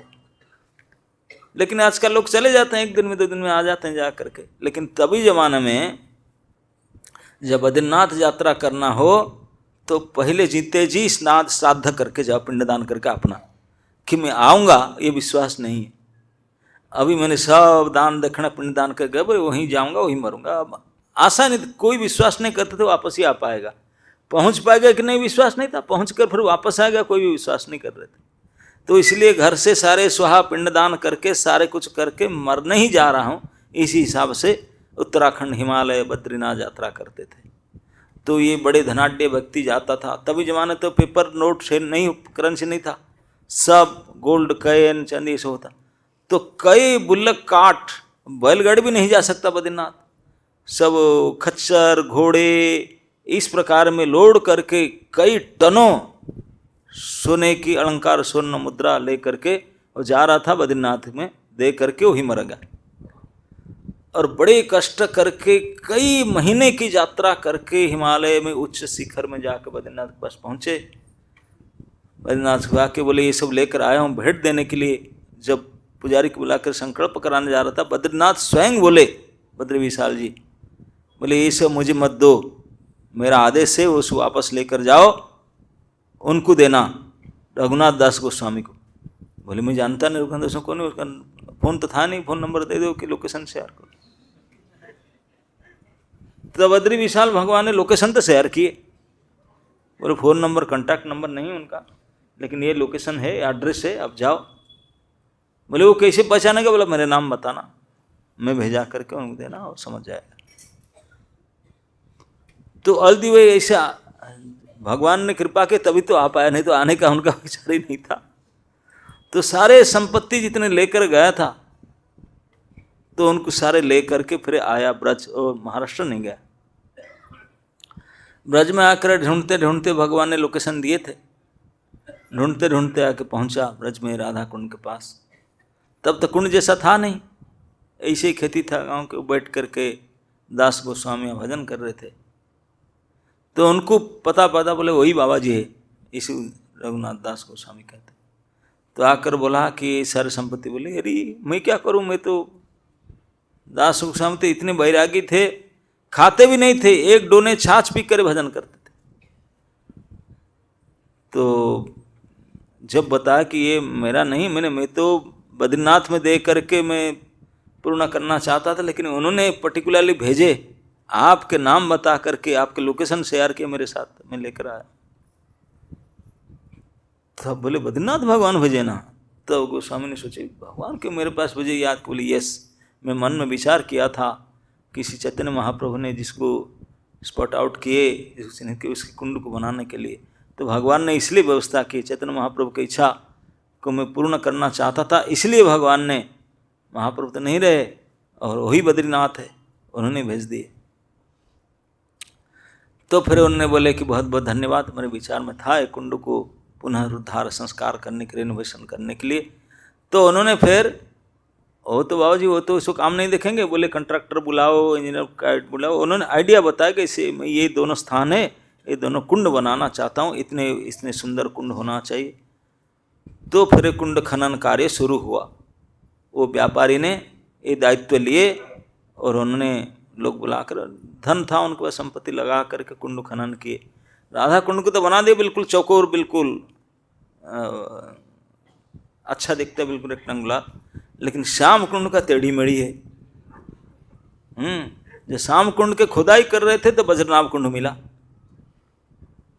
लेकिन आजकल लोग चले जाते हैं, 1 दिन में 2 दिन में आ जाते हैं जा करके। लेकिन तभी जमाने में जब बद्रीनाथ यात्रा करना हो तो पहले जीते जी स्नान श्राद्ध करके जाओ, पिंडदान करके अपना, कि मैं आऊँगा ये विश्वास नहीं है। अभी मैंने सब दान दक्षिणा पिंडदान कर गए, वहीं जाऊँगा वहीं मरूंगा। अब आशा नहीं, कोई विश्वास नहीं करते थे वापस ही आ पाएगा, पहुँच पाएगा कि नहीं विश्वास नहीं था, पहुँच कर फिर वापस आएगा कोई भी विश्वास नहीं कर रहे थे। तो इसलिए घर से सारे स्वाहा पिंडदान करके सारे कुछ करके मरने ही जा रहा हूँ, इसी हिसाब से उत्तराखंड, हिमालय, बद्रीनाथ यात्रा करते थे। तो ये बड़े धनाढ्य व्यक्ति जाता था। तभी जमाने तो पेपर नोट से नहीं, करेंसी नहीं था, सब गोल्ड कॉइन चांदी से होता। तो कई बुल्लक काट, बैलगाड़ी भी नहीं जा सकता बद्रीनाथ, सब खच्चर घोड़े इस प्रकार में लोड करके कई टनों सोने की अलंकार, स्वर्ण मुद्रा ले करके वो जा रहा था बद्रीनाथ में, दे करके वही मर गया। और बड़े कष्ट करके कई महीने की यात्रा करके हिमालय में उच्च शिखर में जाकर बद्रीनाथ के पास पहुँचे। बद्रीनाथ को आके बोले ये सब लेकर आया हूँ भेंट देने के लिए। जब पुजारी को बुलाकर संकल्प कराने जा रहा था, बद्रीनाथ स्वयं बोले, बद्री विशाल जी बोले ये सब मुझे मत दो, मेरा आदेश है उस वापस लेकर जाओ, उनको देना, रघुनाथ दास गोस्वामी को। बोले मैं जानता नहीं रघुनाथ दास को, नहीं, उसका फ़ोन तो था नहीं, फ़ोन नंबर दे दो कि लोकेशन शेयर करो। तो बद्री विशाल भगवान ने लोकेशन तो शेयर किए, बोले फ़ोन नंबर कॉन्टैक्ट नंबर नहीं उनका, लेकिन ये लोकेशन है, एड्रेस है, अब जाओ। बोले वो कैसे पहचानेगा? बोला मेरे नाम बताना, मैं भेजा करके उनको देना और समझ जाएगा। तो हल्दी वही ऐसा भगवान ने कृपा की तभी तो आ पाया, नहीं तो आने का उनका विचार ही नहीं था। तो सारे संपत्ति जितने लेकर गया था तो उनको सारे लेकर के फिर आया ब्रज, और महाराष्ट्र नहीं गया। ब्रज में आकर ढूंढते ढूंढते भगवान ने लोकेशन दिए थे, ढूंढते ढूंढते आके पहुंचा ब्रज में राधा कुंड के पास। तब तो कुंड जैसा था नहीं, ऐसे ही खेती था, गांव के बैठ करके दास गोस्वामी भजन कर रहे थे। तो उनको पता बोले वही बाबा जी है, इसी रघुनाथ दास गोस्वामी कहते। तो आकर बोला कि सारे संपत्ति, बोले अरे मैं क्या करूं, मैं तो दास गोस्वामी तो इतने बैरागी थे, खाते भी नहीं थे, एक डोने छाछ पी कर भजन करते थे। तो जब बताया कि ये मेरा नहीं, मैं तो बद्रीनाथ में दे करके मैं पूर्ण करना चाहता था, लेकिन उन्होंने पर्टिकुलरली भेजे, आपके नाम बता करके आपके लोकेशन शेयर किए मेरे साथ, मैं लेकर आया। तब बोले बद्रीनाथ भगवान भेजे ना? तो गोस्वामी ने सोचे भगवान क्यों मेरे पास भेजे याद? बोले यस, मैं मन में विचार किया था किसी चैतन्य महाप्रभु ने जिसको स्पॉट आउट किए उसके कुंड को बनाने के लिए, तो भगवान ने इसलिए व्यवस्था की, चैतन्य महाप्रभु की इच्छा को मैं पूर्ण करना चाहता था, इसलिए भगवान ने, महाप्रभु तो नहीं रहे और वही बद्रीनाथ है, उन्होंने भेज दिए। तो फिर उन्होंने बोले कि बहुत बहुत धन्यवाद, मेरे विचार में था एक कुंड को पुनरुद्धार संस्कार करने के लिए, रिनोवेशन करने के लिए। तो उन्होंने फिर, वो तो बाबा जी वो तो इसको काम नहीं देखेंगे, बोले कंट्रैक्टर बुलाओ, इंजीनियर गाइड बुलाओ। उन्होंने आइडिया बताया कि इसे ये दोनों स्थान है, ये दोनों कुंड बनाना चाहता हूँ, इतने सुंदर कुंड होना चाहिए। तो फिर कुंड खनन कार्य शुरू हुआ। वो व्यापारी ने ये दायित्व लिए और उन्होंने लोग बुलाकर, धन था उनके पास, संपत्ति लगा करके कुंड खनन किए। राधा कुंड को तो बना दिए बिल्कुल चौकोर, बिल्कुल अच्छा दिखता है, बिल्कुल रेक्टेंगुलर, लेकिन श्याम कुंड का टेढ़ी मेढ़ी है। जब श्याम कुंड के खुदाई कर रहे थे तो बज्रनाभ कुंड मिला।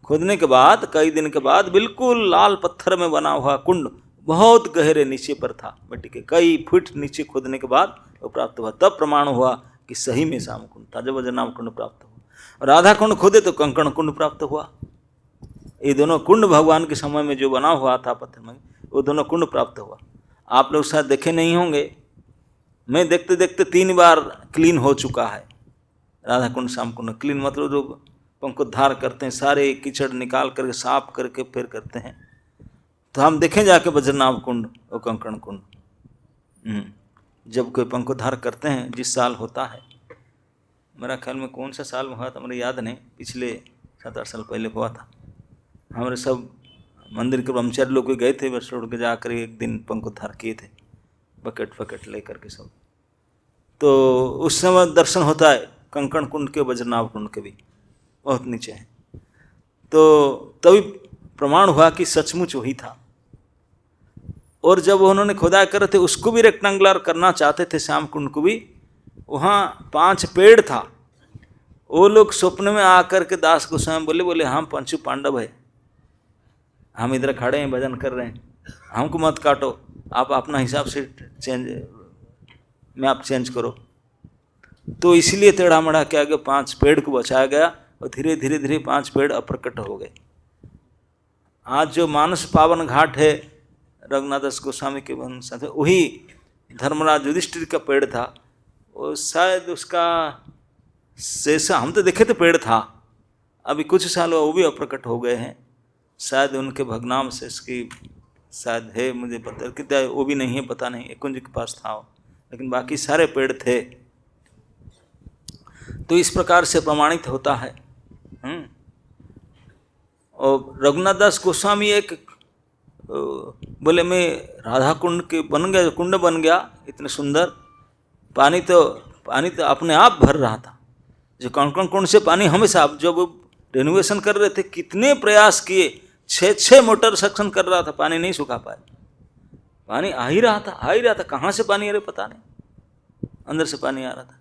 खोदने के बाद कई दिन के बाद बिल्कुल लाल पत्थर में बना हुआ कुंड, बहुत गहरे नीचे पर था, मिट्टी के कई फुट नीचे खोदने के बाद वो प्राप्त हुआ। तब प्रमाण हुआ कि सही में श्याम कुंड था, जब बज्रनाभ कुंड प्राप्त हुआ। राधा कुंड खोदे तो कंकण कुंड प्राप्त हुआ। ये दोनों कुंड भगवान के समय में जो बना हुआ था पत्थर में, वो दोनों कुंड प्राप्त हुआ। आप लोग शायद देखे नहीं होंगे, मैं देखते देखते 3 बार क्लीन हो चुका है राधा कुंड श्याम कुंड। क्लीन मतलब जो पंखोद्धार करते हैं, सारे कीचड़ निकाल करके साफ करके फिर करते हैं। तो हम देखें जाके बज्रनाभ कुंड और कंकण कुंड जब कोई पंखोद्धार करते हैं, जिस साल होता है, मेरा ख्याल में कौन सा साल में हुआ था मुझे याद नहीं, पिछले 7-8 साल पहले हुआ था। हमारे सब मंदिर के ब्रह्मचारी लोग भी गए थे, बस छोड़ के जाकर एक दिन पंखोद्धार किए थे, बकेट फकेट ले करके सब। तो उस समय दर्शन होता है कंकण कुंड के, बज्रनाभ कुंड के भी बहुत नीचे हैं। तो तभी प्रमाण हुआ कि सचमुच वही था। और जब उन्होंने खुदाई कर रहे थे, उसको भी रेक्टेंगुलर करना चाहते थे, श्याम कुंड को भी, वहाँ 5 पेड़ था। वो लोग स्वप्न में आकर के दास गोस्वामी बोले हम पंचु पांडव है, हम इधर खड़े हैं भजन कर रहे हैं, हमको मत काटो, आप अपना हिसाब से मैप चेंज करो। तो इसलिए टेढ़ा मढ़ा किया गया, 5 पेड़ को बचाया गया और धीरे धीरे 5 पेड़ अप्रकट हो गए। आज जो मानस पावन घाट है रघुनाथ दास गोस्वामी के वंश से, वही धर्मराज युधिष्ठिर का पेड़ था। वो शायद उसका शेष हम तो देखे तो पेड़ था, अभी कुछ साल वो भी अप्रकट हो गए हैं। शायद उनके भगनाम शेष की शायद है, मुझे पता कितना वो भी नहीं है, पता नहीं, एक कुंज के पास था वो, लेकिन बाकी सारे पेड़ थे। तो इस प्रकार से प्रमाणित होता है। और रघुनाथ दास गोस्वामी एक बोले मैं राधा कुंड के बन गया, कुंड बन गया इतने सुंदर, पानी तो अपने आप भर रहा था। जो कंकण कुंड से पानी हमेशा, जब रेनोवेशन कर रहे थे कितने प्रयास किए, 6 मोटर सक्शन कर रहा था, पानी नहीं सुखा पाए, पानी आ ही रहा था। कहाँ से पानी आ रहा पता नहीं, अंदर से पानी आ रहा था।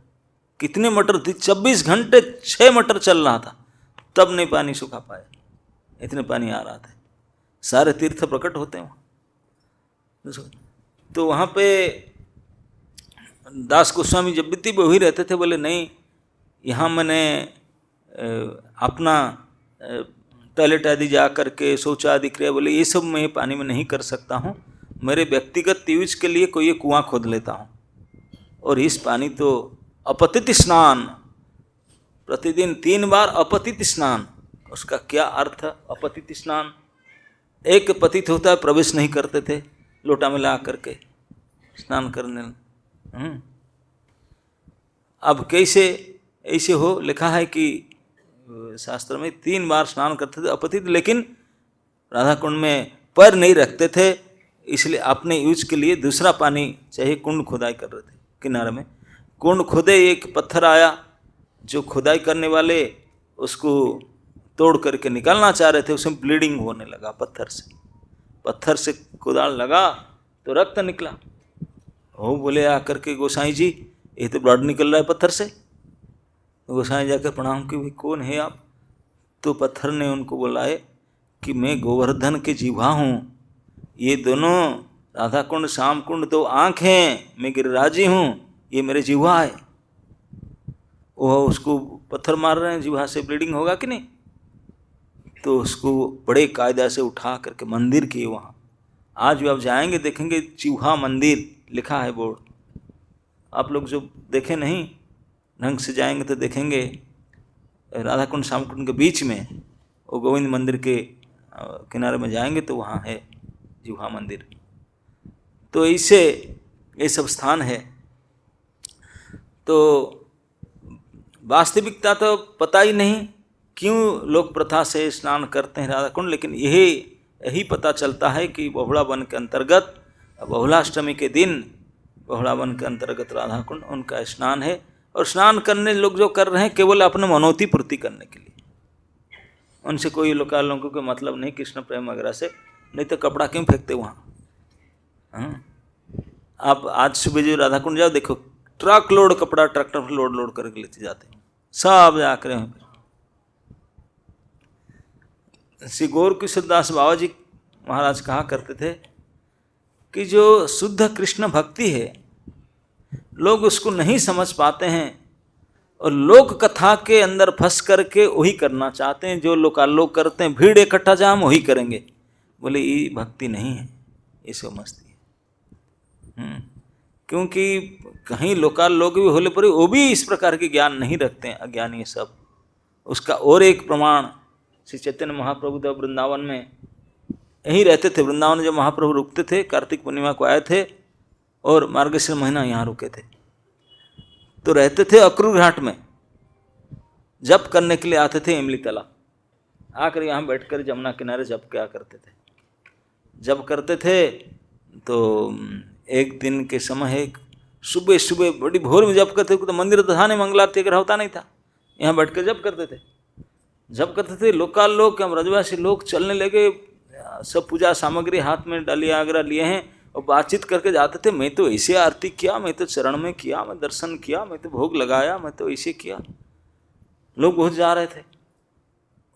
कितने मोटर थी, 24 घंटे 6 मोटर चल रहा था, तब नहीं पानी सुखा पाया, इतने पानी आ रहा था। सारे तीर्थ प्रकट होते हैं वहाँ। तो वहाँ पे दास गोस्वामी जब भी वही रहते थे, बोले नहीं यहाँ मैंने अपना टॉयलेट आदि जा करके शौच आदि क्रिया, बोले ये सब मैं पानी में नहीं कर सकता हूँ, मेरे व्यक्तिगत यूज के लिए कोई कुआं खोद लेता हूँ। और इस पानी तो अपतित स्नान, प्रतिदिन 3 बार अपतित स्नान। उसका क्या अर्थ है अपतित स्नान? एक पतित होता है, प्रवेश नहीं करते थे लोटा में ला करके स्नान करने। अब कैसे ऐसे हो, लिखा है कि शास्त्र में 3 बार स्नान करते थे अपतित, लेकिन राधा कुंड में पैर नहीं रखते थे, इसलिए अपने यूज के लिए दूसरा पानी चाहिए। कुंड खुदाई कर रहे थे किनारे में, कुंड खुदे, एक पत्थर आया, जो खुदाई करने वाले उसको तोड़ करके निकालना चाह रहे थे, उसमें ब्लीडिंग होने लगा पत्थर से कुदाल लगा तो रक्त निकला। वो बोले आकर के गोसाई जी ये तो ब्लड निकल रहा है पत्थर से। तो गोसाई जाकर प्रणाम कि भाई कौन है आप? तो पत्थर ने उनको बुलाए कि मैं गोवर्धन के जिह्वा हूँ, ये दोनों राधा कुंड श्याम कुंड 2 आँख हैं, मैं गिरिराजी हूँ, ये मेरे जिह्वा है। वो उसको पत्थर मार रहे हैं, जिह्वा से ब्लीडिंग होगा कि नहीं? तो उसको बड़े कायदा से उठा करके मंदिर किए वहाँ। आज भी आप जाएंगे देखेंगे जिह्वा मंदिर लिखा है बोर्ड। आप लोग जो देखे नहीं ढंग से जाएंगे तो देखेंगे राधा कुंड श्याम कुंड के बीच में वो गोविंद मंदिर के किनारे में जाएंगे तो वहाँ है जिह्वा मंदिर। तो ऐसे ये सब स्थान है। तो वास्तविकता तो पता ही नहीं क्यों लोग प्रथा से स्नान करते हैं राधा कुंड, लेकिन यही पता चलता है कि बहुड़ा वन के अंतर्गत बहुलाष्टमी के दिन बहुड़ा वन के अंतर्गत राधा कुंड उनका स्नान है। और स्नान करने लोग जो कर रहे हैं केवल अपने मनोती पूर्ति करने के लिए, उनसे कोई लोगों को मतलब नहीं कृष्ण प्रेम वगैरह से, नहीं तो कपड़ा क्यों फेंकते वहाँ। आप आज सुबह जो राधा कुंड जाओ देखो ट्रक लोड कपड़ा ट्रैक्टर पर लोड करके लेते जाते हैं सब जाकर वहाँ पे। श्री गौर किशोर दास बाबा जी महाराज कहा करते थे कि जो शुद्ध कृष्ण भक्ति है लोग उसको नहीं समझ पाते हैं और लोक कथा के अंदर फंस करके वही करना चाहते हैं जो लोकालोक करते हैं, भीड़ इकट्ठा जहाँ हम वही करेंगे। बोले ये भक्ति नहीं है, ये सब मस्ती है। क्योंकि कहीं लोकालोक भी होले पर वो भी इस प्रकार के ज्ञान नहीं रखते हैं, अज्ञानी सब। उसका और एक प्रमाण श्री चैतन्य महाप्रभु देव वृंदावन में यहीं रहते थे। वृंदावन जब महाप्रभु रुकते थे, कार्तिक पूर्णिमा को आए थे और मार्गशीर महीना यहाँ रुके थे, तो रहते थे अक्रूर घाट में। जप करने के लिए आते थे इमली तला, आकर यहाँ बैठकर जमुना किनारे जप क्या करते थे। जब करते थे तो एक दिन के समय सुबह सुबह बड़ी भोर में जप करते थे, तो मंदिर तो था नहीं, मंगलारती अगर होता नहीं था, यहाँ बैठकर जप करते थे। जब करते थे लोकाल लोग हम ब्रजवासी लोग चलने लगे, सब पूजा सामग्री हाथ में डालिया वगैरह लिए हैं और बातचीत करके जाते थे। मैं तो ऐसे आरती किया, मैं तो चरण में किया, मैं दर्शन किया, मैं तो भोग लगाया, मैं तो ऐसे किया। लोग बहुत जा रहे थे।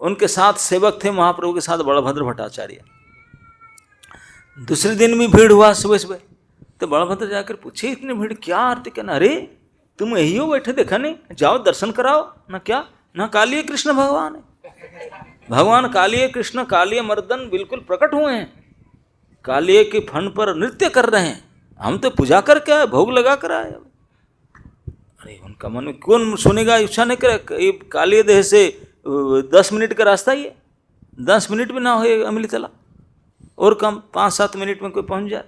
उनके साथ सेवक थे महाप्रभु के साथ बड़भद्र भट्टाचार्य। दूसरे दिन भी भीड़ हुआ सुबह सुबह, तो बड़भद्र जाकर पूछे इतनी भीड़ क्या आरती करना? अरे तुम यही हो बैठे, देखा नहीं, जाओ दर्शन कराओ ना। क्या ना कालिए कृष्ण भगवान है, भगवान कालिए कृष्ण कालिए मर्दन बिल्कुल प्रकट हुए हैं, कालिए के फन पर नृत्य कर रहे हैं। हम तो पूजा करके आए, भोग लगा कर आए। अरे उनका मन में कौन सुनेगा, इच्छा नहीं करे। ये कालिए देह से 10 मिनट का रास्ता ही है, 10 मिनट में ना हो अमली तला, और कम 5-7 मिनट में कोई पहुंच जाए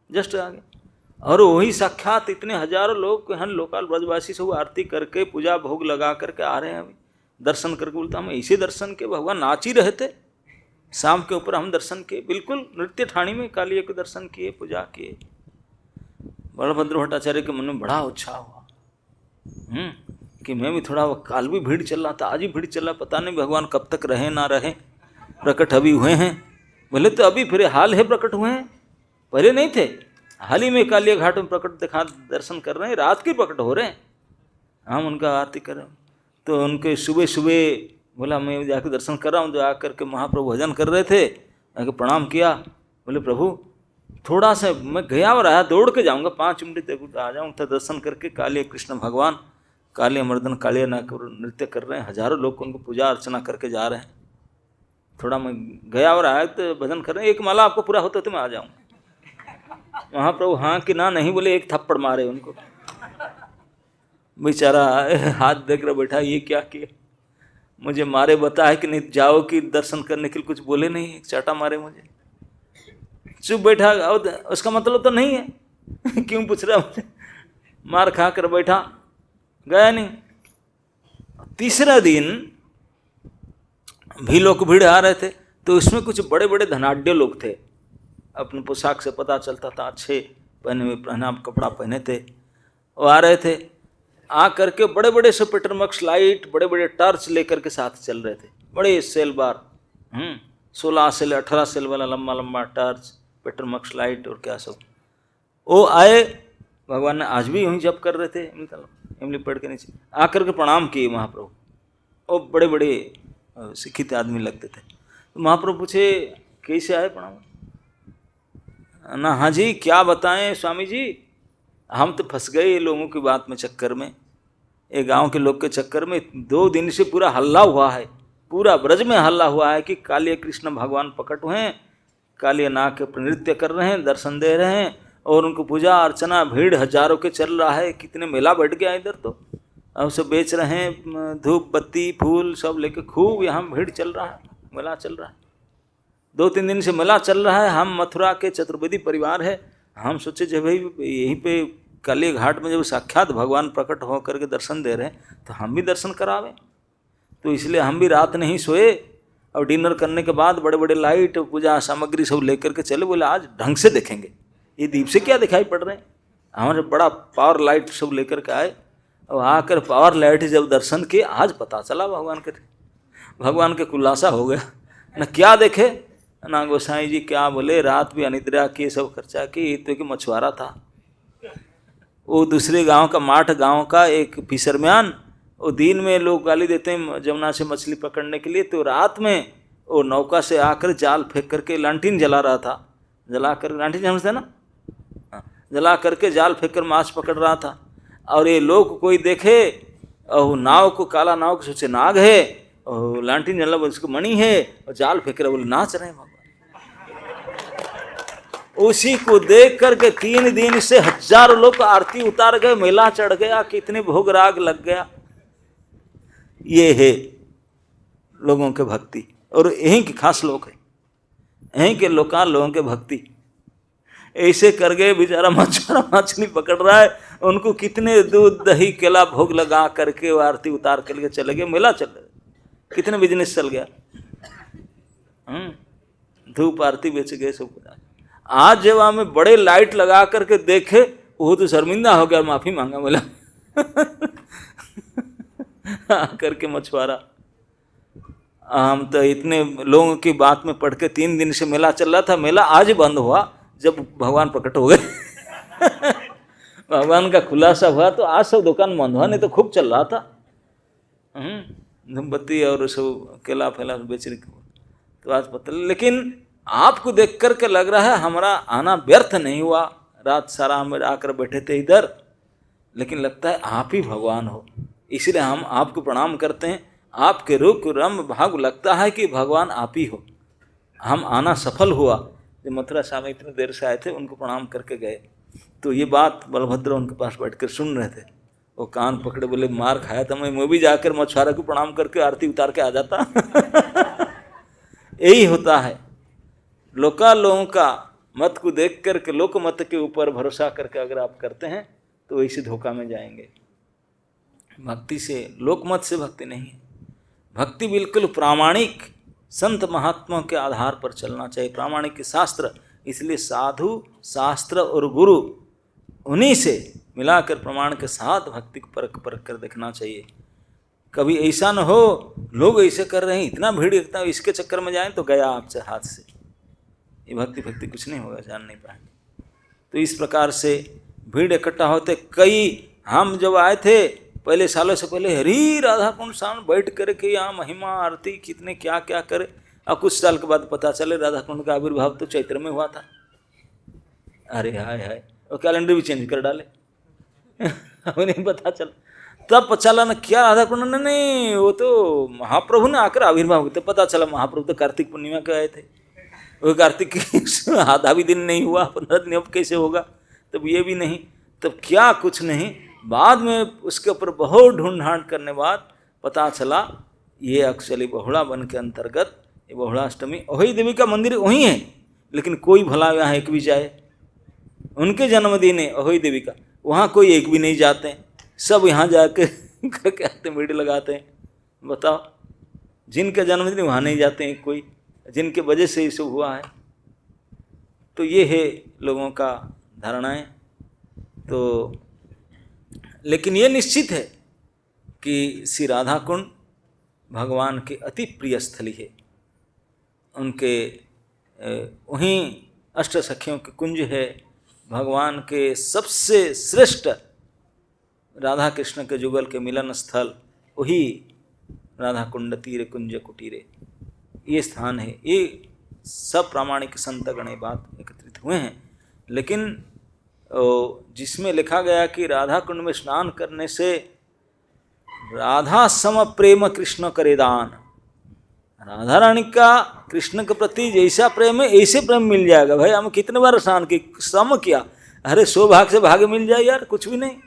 जस्ट आगे। और वही साक्षात इतने हजारों लोग हम लोकल ब्रजवासी सब आरती करके पूजा भोग लगा करके आ रहे हैं। अभी दर्शन करके बोलता हम ऐसे दर्शन के भगवान नाच ही रहे थे। शाम के ऊपर हम दर्शन किए, बिल्कुल नृत्य ठाणी में कालिए के दर्शन किए, पूजा किए। बड़भद्र भट्टाचार्य के मन में बड़ा उत्साह हुआ कि मैं भी थोड़ा, काल भी भीड़ चल रहा था, आज ही भीड़ चल रहा, पता नहीं भगवान कब तक रहे ना रहे। प्रकट अभी हुए हैं, बोले तो अभी फिर हाल है प्रकट हुए हैं, पहले नहीं थे। हाल ही में कालिया घाट में प्रकट दिखा दर्शन कर रहे हैं, रात के प्रकट हो रहे हैं। हम उनका आरती कर रहे हैं। तो उनके सुबह सुबह बोला मैं जाकर दर्शन कर रहा हूँ, जो आकर के महाप्रभु भजन कर रहे थे, आके प्रणाम किया। बोले प्रभु थोड़ा सा मैं गया और आया, दौड़ के जाऊँगा 5 मिनट तक आ जाऊँ। तो दर्शन करके काली कृष्ण भगवान काली मर्दन कालिया नाग नृत्य कर रहे हैं, हजारों लोग उनको पूजा अर्चना करके जा रहे हैं। थोड़ा मैं गया और आया तो भजन कर रहे हैं, एक माला आपको पूरा होता तो मैं आ जाऊँ। महाप्रभु हाँ कि ना नहीं बोले, एक थप्पड़ मारे उनको। बेचारा हाथ देख रहा बैठा, ये क्या किया, मुझे मारे बता है कि नहीं जाओ कि दर्शन करने के लिए, कुछ बोले नहीं, एक चाटा मारे मुझे, चुप बैठा। उसका मतलब तो नहीं है क्यों पूछ रहा मुझे, मार खा कर बैठा, गया नहीं। तीसरा दिन भी लोग भीड़ आ रहे थे, तो इसमें कुछ बड़े बड़े धनाढ्य लोग थे, अपने पोशाक से पता चलता था, अच्छे पहने हुए पहना कपड़ा पहने थे। वो आ रहे थे, आ करके बड़े बड़े से पेट्रोमैक्स लाइट, बड़े बड़े टॉर्च लेकर के साथ चल रहे थे, बड़े सेल बार, 16 सेल 18 सेल वाला लंबा लंबा टॉर्च, पेट्रोमैक्स लाइट और क्या सब। वो आए, भगवान ने आज भी यूँ जप कर रहे थे, इमली पेड़ के नीचे आकर के प्रणाम किए महाप्रभु। वो बड़े बड़े शिक्षित आदमी लगते थे। तो महाप्रभु पूछे कैसे आए प्रणाम, ना हाँ जी क्या बताएं स्वामी जी, हम तो फंस गए ये लोगों की बात में, चक्कर में, ये गांव के लोग के चक्कर में। 2 दिन से पूरा हल्ला हुआ है, पूरा ब्रज में हल्ला हुआ है कि कालिया कृष्ण भगवान प्रकट हुए हैं, कालिया नाग के नृत्य कर रहे हैं, दर्शन दे रहे हैं, और उनको पूजा अर्चना भीड़ हजारों के चल रहा है। कितने मेला बैठ गया इधर, तो अब सब बेच रहे हैं, धूप बत्ती फूल सब लेके खूब यहाँ भीड़ चल रहा है, मेला चल रहा है। 2-3 दिन से मेला चल रहा है। हम मथुरा के चतुर्वेदी परिवार है, हम सोचे जब भाई यहीं पे काली घाट में जब साक्षात भगवान प्रकट होकर के दर्शन दे रहे हैं तो हम भी दर्शन करावें। तो इसलिए हम भी रात नहीं सोए, और डिनर करने के बाद बड़े बड़े लाइट पूजा सामग्री सब लेकर के चले। बोले आज ढंग से देखेंगे, ये दीप से क्या दिखाई पड़ रहे हैं। हमारे बड़ा पावर लाइट सब लेकर के आए, और आकर पावर लाइट जब दर्शन किए, आज पता चला भगवान के खुलासा हो गया। न क्या देखे ना गोसाई जी क्या बोले, रात भी अनिद्रा की, सब खर्चा की, तो कि मछुआरा था वो, दूसरे गांव का, माठ गांव का एक फिशरमैन। वो दिन में लोग गाली देते हैं जमुना से मछली पकड़ने के लिए, तो रात में वो नौका से आकर जाल फेंक करके लांटीन जला रहा था, जला कर, लांटीन समझते ना, जला करके जाल फेंक कर माछ पकड़ रहा था। और ये लोग कोई देखे, और नाव को, काला नाव को सोचे नाग है, और लांटीन जला उसको मणि है, और जाल फेंक रहे, बोले नाच रहे हैं भगवान। उसी को देख करके 3 दिन से हजारों लोग आरती उतार गए, मेला चढ़ गया, कितने भोग राग लग गया। ये है लोगों के भक्ति, और यहीं के खास लोग हैं, यहीं के लोकाल लोगों के भक्ति। ऐसे कर गए, बेचारा मछुआरा मछली पकड़ रहा है, उनको कितने दूध दही केला भोग लगा करके वो आरती उतार करके चले गए, मेला चल गया, कितने बिजनेस चल गया। धूप आरती बेच गए सब। आज जब हमें बड़े लाइट लगा करके देखे, वो तो शर्मिंदा हो गया, माफी मांगा, बोला करके मछुआरा, हम तो इतने लोगों की बात में पढ़ के 3 दिन से मेला चल रहा था, मेला आज बंद हुआ जब भगवान प्रकट हो गए। भगवान का खुलासा हुआ तो आज सब दुकान बंद हुआ, नहीं तो खूब चल रहा था, धूमबत्ती और सब केला फैला बेच रही, तो आज पता। लेकिन आपको देख करके लग रहा है हमारा आना व्यर्थ नहीं हुआ, रात सारा हम आकर बैठे थे इधर, लेकिन लगता है आप ही भगवान हो, इसलिए हम आपको प्रणाम करते हैं। आपके रूप रम भाग लगता है कि भगवान आप ही हो। हम आना सफल हुआ। जो मथुरा स्वामी इतनी देर से आए थे, उनको प्रणाम करके गए, तो ये बात बलभद्र उनके पास बैठकर सुन रहे थे। वो कान पकड़े, बोले मार खाया था मैं भी जाकर मछुआरा को प्रणाम करके आरती उतार के आ जाता। यही होता है, लोगों का मत को देख करके, लोक मत के ऊपर भरोसा करके अगर आप करते हैं तो इसी धोखा में जाएंगे। भक्ति से, लोकमत से भक्ति नहीं है। भक्ति बिल्कुल प्रामाणिक संत महात्माओं के आधार पर चलना चाहिए, प्रामाणिक शास्त्र। इसलिए साधु, शास्त्र और गुरु, उन्हीं से मिलाकर प्रमाण के साथ भक्ति को परख परख कर देखना चाहिए। कभी ऐसा न हो लोग ऐसे कर रहे हैं, इतना भीड़ इतना, इसके चक्कर में जाएं तो गया आपसे हाथ से। ये भक्ति कुछ नहीं होगा, जान नहीं पाएंगे। तो इस प्रकार से भीड़ इकट्ठा होते। कई हम जब आए थे पहले सालों से पहले हरी राधा कुंड सामने बैठ करके यहाँ महिमा आरती कितने क्या क्या करे, और कुछ साल के बाद पता चले राधा कुंड का आविर्भाव तो चैत्र में हुआ था। अरे हाय हाय, और कैलेंडर भी चेंज कर डाले हमें नहीं पता चला। तब पता चला ना क्या राधा कुंड, नहीं वो तो महाप्रभु ने आकर आविर्भाव हुए। तो पता चला महाप्रभु तो कार्तिक पूर्णिमा के आए थे, वो कार्तिक आधा भी दिन नहीं हुआ, 15 दिन अब कैसे होगा, तब ये भी नहीं, तब क्या कुछ नहीं। बाद में उसके ऊपर बहुत ढूंढ करने बाद पता चला ये एक्चुअली बहुड़ा वन के अंतर्गत ये बहुड़ाष्टमी अहोई देवी का मंदिर वहीं है, लेकिन कोई भला यहाँ एक भी जाए, उनके जन्मदिन है अहोई देवी का, वहाँ कोई एक भी नहीं जाते, सब यहाँ जाके करके आते, भीड़ लगाते हैं। बताओ, जिनका जन्मदिन वहाँ नहीं जाते हैं कोई, जिनके वजह से ये सब हुआ है। तो ये है लोगों का धारणाएं। तो लेकिन ये निश्चित है कि श्री राधा कुंड भगवान के अति प्रिय स्थली है। उनके वहीं अष्ट सखियों के कुंज है, भगवान के सबसे श्रेष्ठ राधा कृष्ण के जुगल के मिलन स्थल वही राधा कुंड तीर कुंज कुटीरे, ये स्थान है। ये सब प्रामाणिक संतगण बात एकत्रित हुए हैं। लेकिन जिसमें लिखा गया कि राधा कुंड में स्नान करने से राधा सम प्रेम कृष्ण करे दान, राधा रानी का कृष्ण के प्रति जैसा प्रेम है ऐसे प्रेम मिल जाएगा। भाई हम कितने बार स्नान की सम किया, अरे 100 भाग से भाग मिल जाए यार, कुछ भी नहीं।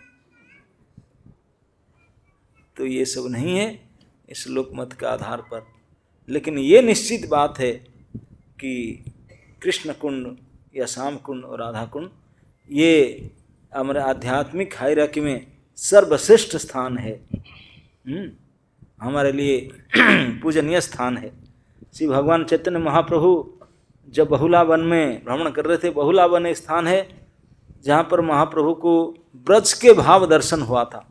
तो ये सब नहीं है इस लोक मत के आधार पर। लेकिन ये निश्चित बात है कि कृष्ण कुंड या श्याम कुंड और राधा कुंड ये हमारे आध्यात्मिक हायरार्की में सर्वश्रेष्ठ स्थान है, हमारे लिए पूजनीय स्थान है। श्री भगवान चैतन्य महाप्रभु जब बहुला वन में भ्रमण कर रहे थे, बहुला वन एक स्थान है जहाँ पर महाप्रभु को ब्रज के भाव दर्शन हुआ था।